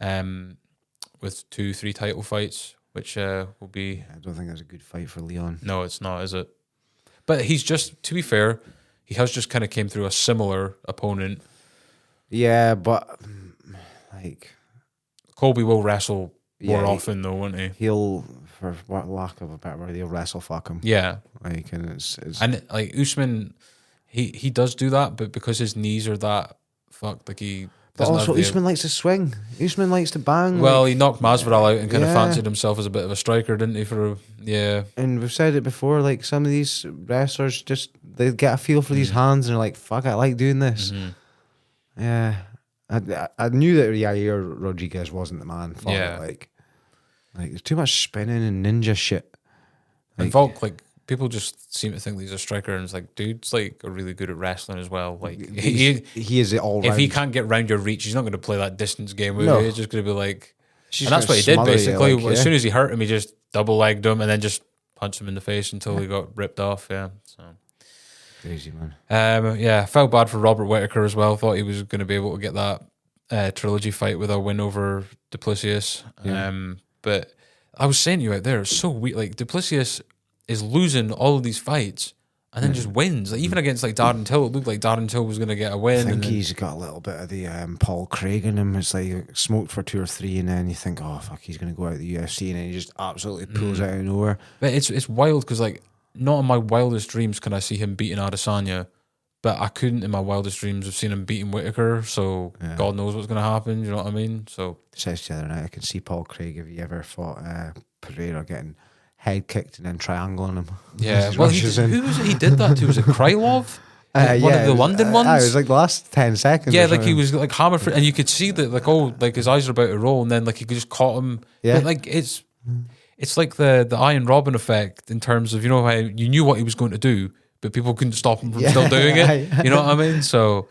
with 2-3 title fights, which will be. I don't think that's a good fight for Leon. No, it's not, is it? But he's just, to be fair, he has just kind of came through a similar opponent. Yeah, but like Colby will wrestle more often, though, won't he? He'll, for lack of a better word, he'll wrestle fuck him. Yeah, like and it's and like Usman, he does do that, but because his knees are that fucked, like he. But also, Usman likes to swing. Usman likes to bang. Well, he knocked Masvidal out and kind of fancied himself as a bit of a striker, didn't he? And we've said it before. Like some of these wrestlers, just they get a feel for these hands and they're like, "Fuck, I like doing this." Yeah, I knew that Yair Rodriguez wasn't the man for it. Like there's too much spinning and ninja shit. And Volk, like people just seem to think that he's a striker, and it's like, dude's like really good at wrestling as well. Like he is all. If he can't get round your reach, he's not going to play that distance game with No. you. He's just going to be like, She's and that's gonna what he did smother you, basically. like, As yeah. soon as he hurt him, he just double legged him and then just punched him in the face until he got ripped off. Yeah, so. Crazy, man. Yeah, felt bad for Robert Whittaker as well. Thought he was going to be able to get that trilogy fight with a win over Duplessis. Yeah. But I was saying to you out there, it's so weird. Like Duplessis is losing all of these fights and then just wins. Like even against like Darren Till, it looked like Darren Till was going to get a win. I think he's got a little bit of the Paul Craig in him. It's like smoked for 2 or 3, and then you think, oh fuck, he's going to go out of the UFC, and then he just absolutely pulls out of nowhere. But it's wild because like not in my wildest dreams can I see him beating Adesanya, but I couldn't in my wildest dreams have seen him beating Whittaker. So God knows what's going to happen. You know what I mean? So Says the other night, I can see Paul Craig if he ever fought Pereira getting head kicked and then triangling him. yeah, well, who was it he did that to? Was it Krylov? One of the London ones? It was like the last 10 seconds. Yeah, like he was like hammer and you could see that like like his eyes are about to roll, and then like he just caught him. Yeah, but, like it's like the Iron Robin effect in terms of, you know, how you knew what he was going to do, but people couldn't stop him from still doing it. You know what I mean? So,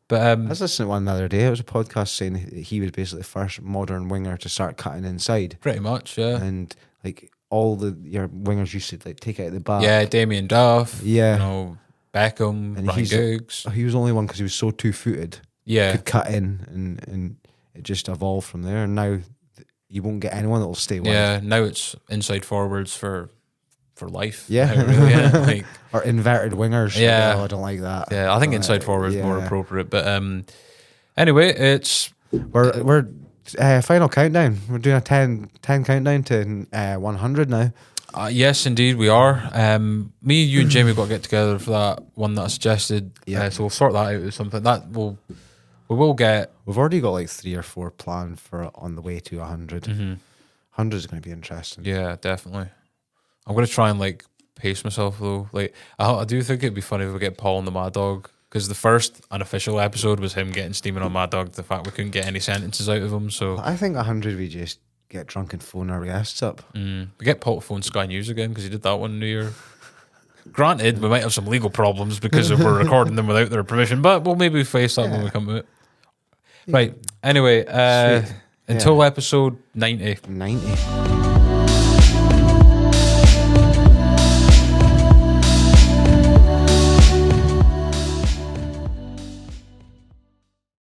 but I was listening to one the other day. It was a podcast saying he was basically the first modern winger to start cutting inside. pretty much, yeah. And like all your wingers used to like take it out the back. Yeah, Damien Duff. Yeah. You know, Beckham, And Ryan Giggs. he was the only one because he was so 2-footed. Yeah. Could cut in, and it just evolved from there. And now you won't get anyone that will stay wide. Yeah, now it's inside forwards for life. Yeah. Now, really, yeah. Like, Or inverted wingers. Yeah. Oh, I don't like that. yeah, I think inside forward is more appropriate. But anyway, it's We're final countdown. We're doing a 10 countdown to 100 now. yes, indeed, we are. Me, you, and Jamie got to get together for that one that I suggested. Yeah. So we'll sort that out with something that we will get. We've already got like 3 or 4 planned for on the way to 100. 100 is going to be interesting. Yeah, definitely. I'm gonna try and like pace myself though. Like I do think it'd be funny if we get Paul and the Mad Dog, because the first unofficial episode was him getting steaming on Mad Dog. The fact we couldn't get any sentences out of him. So I think 100 we just get drunk and phone our guests up. we get Paul to phone Sky News again because he did that one New Year. Granted, we might have some legal problems because if we're recording them without their permission, but we'll maybe face that when we come to it. Right. Anyway, until episode 90. 90.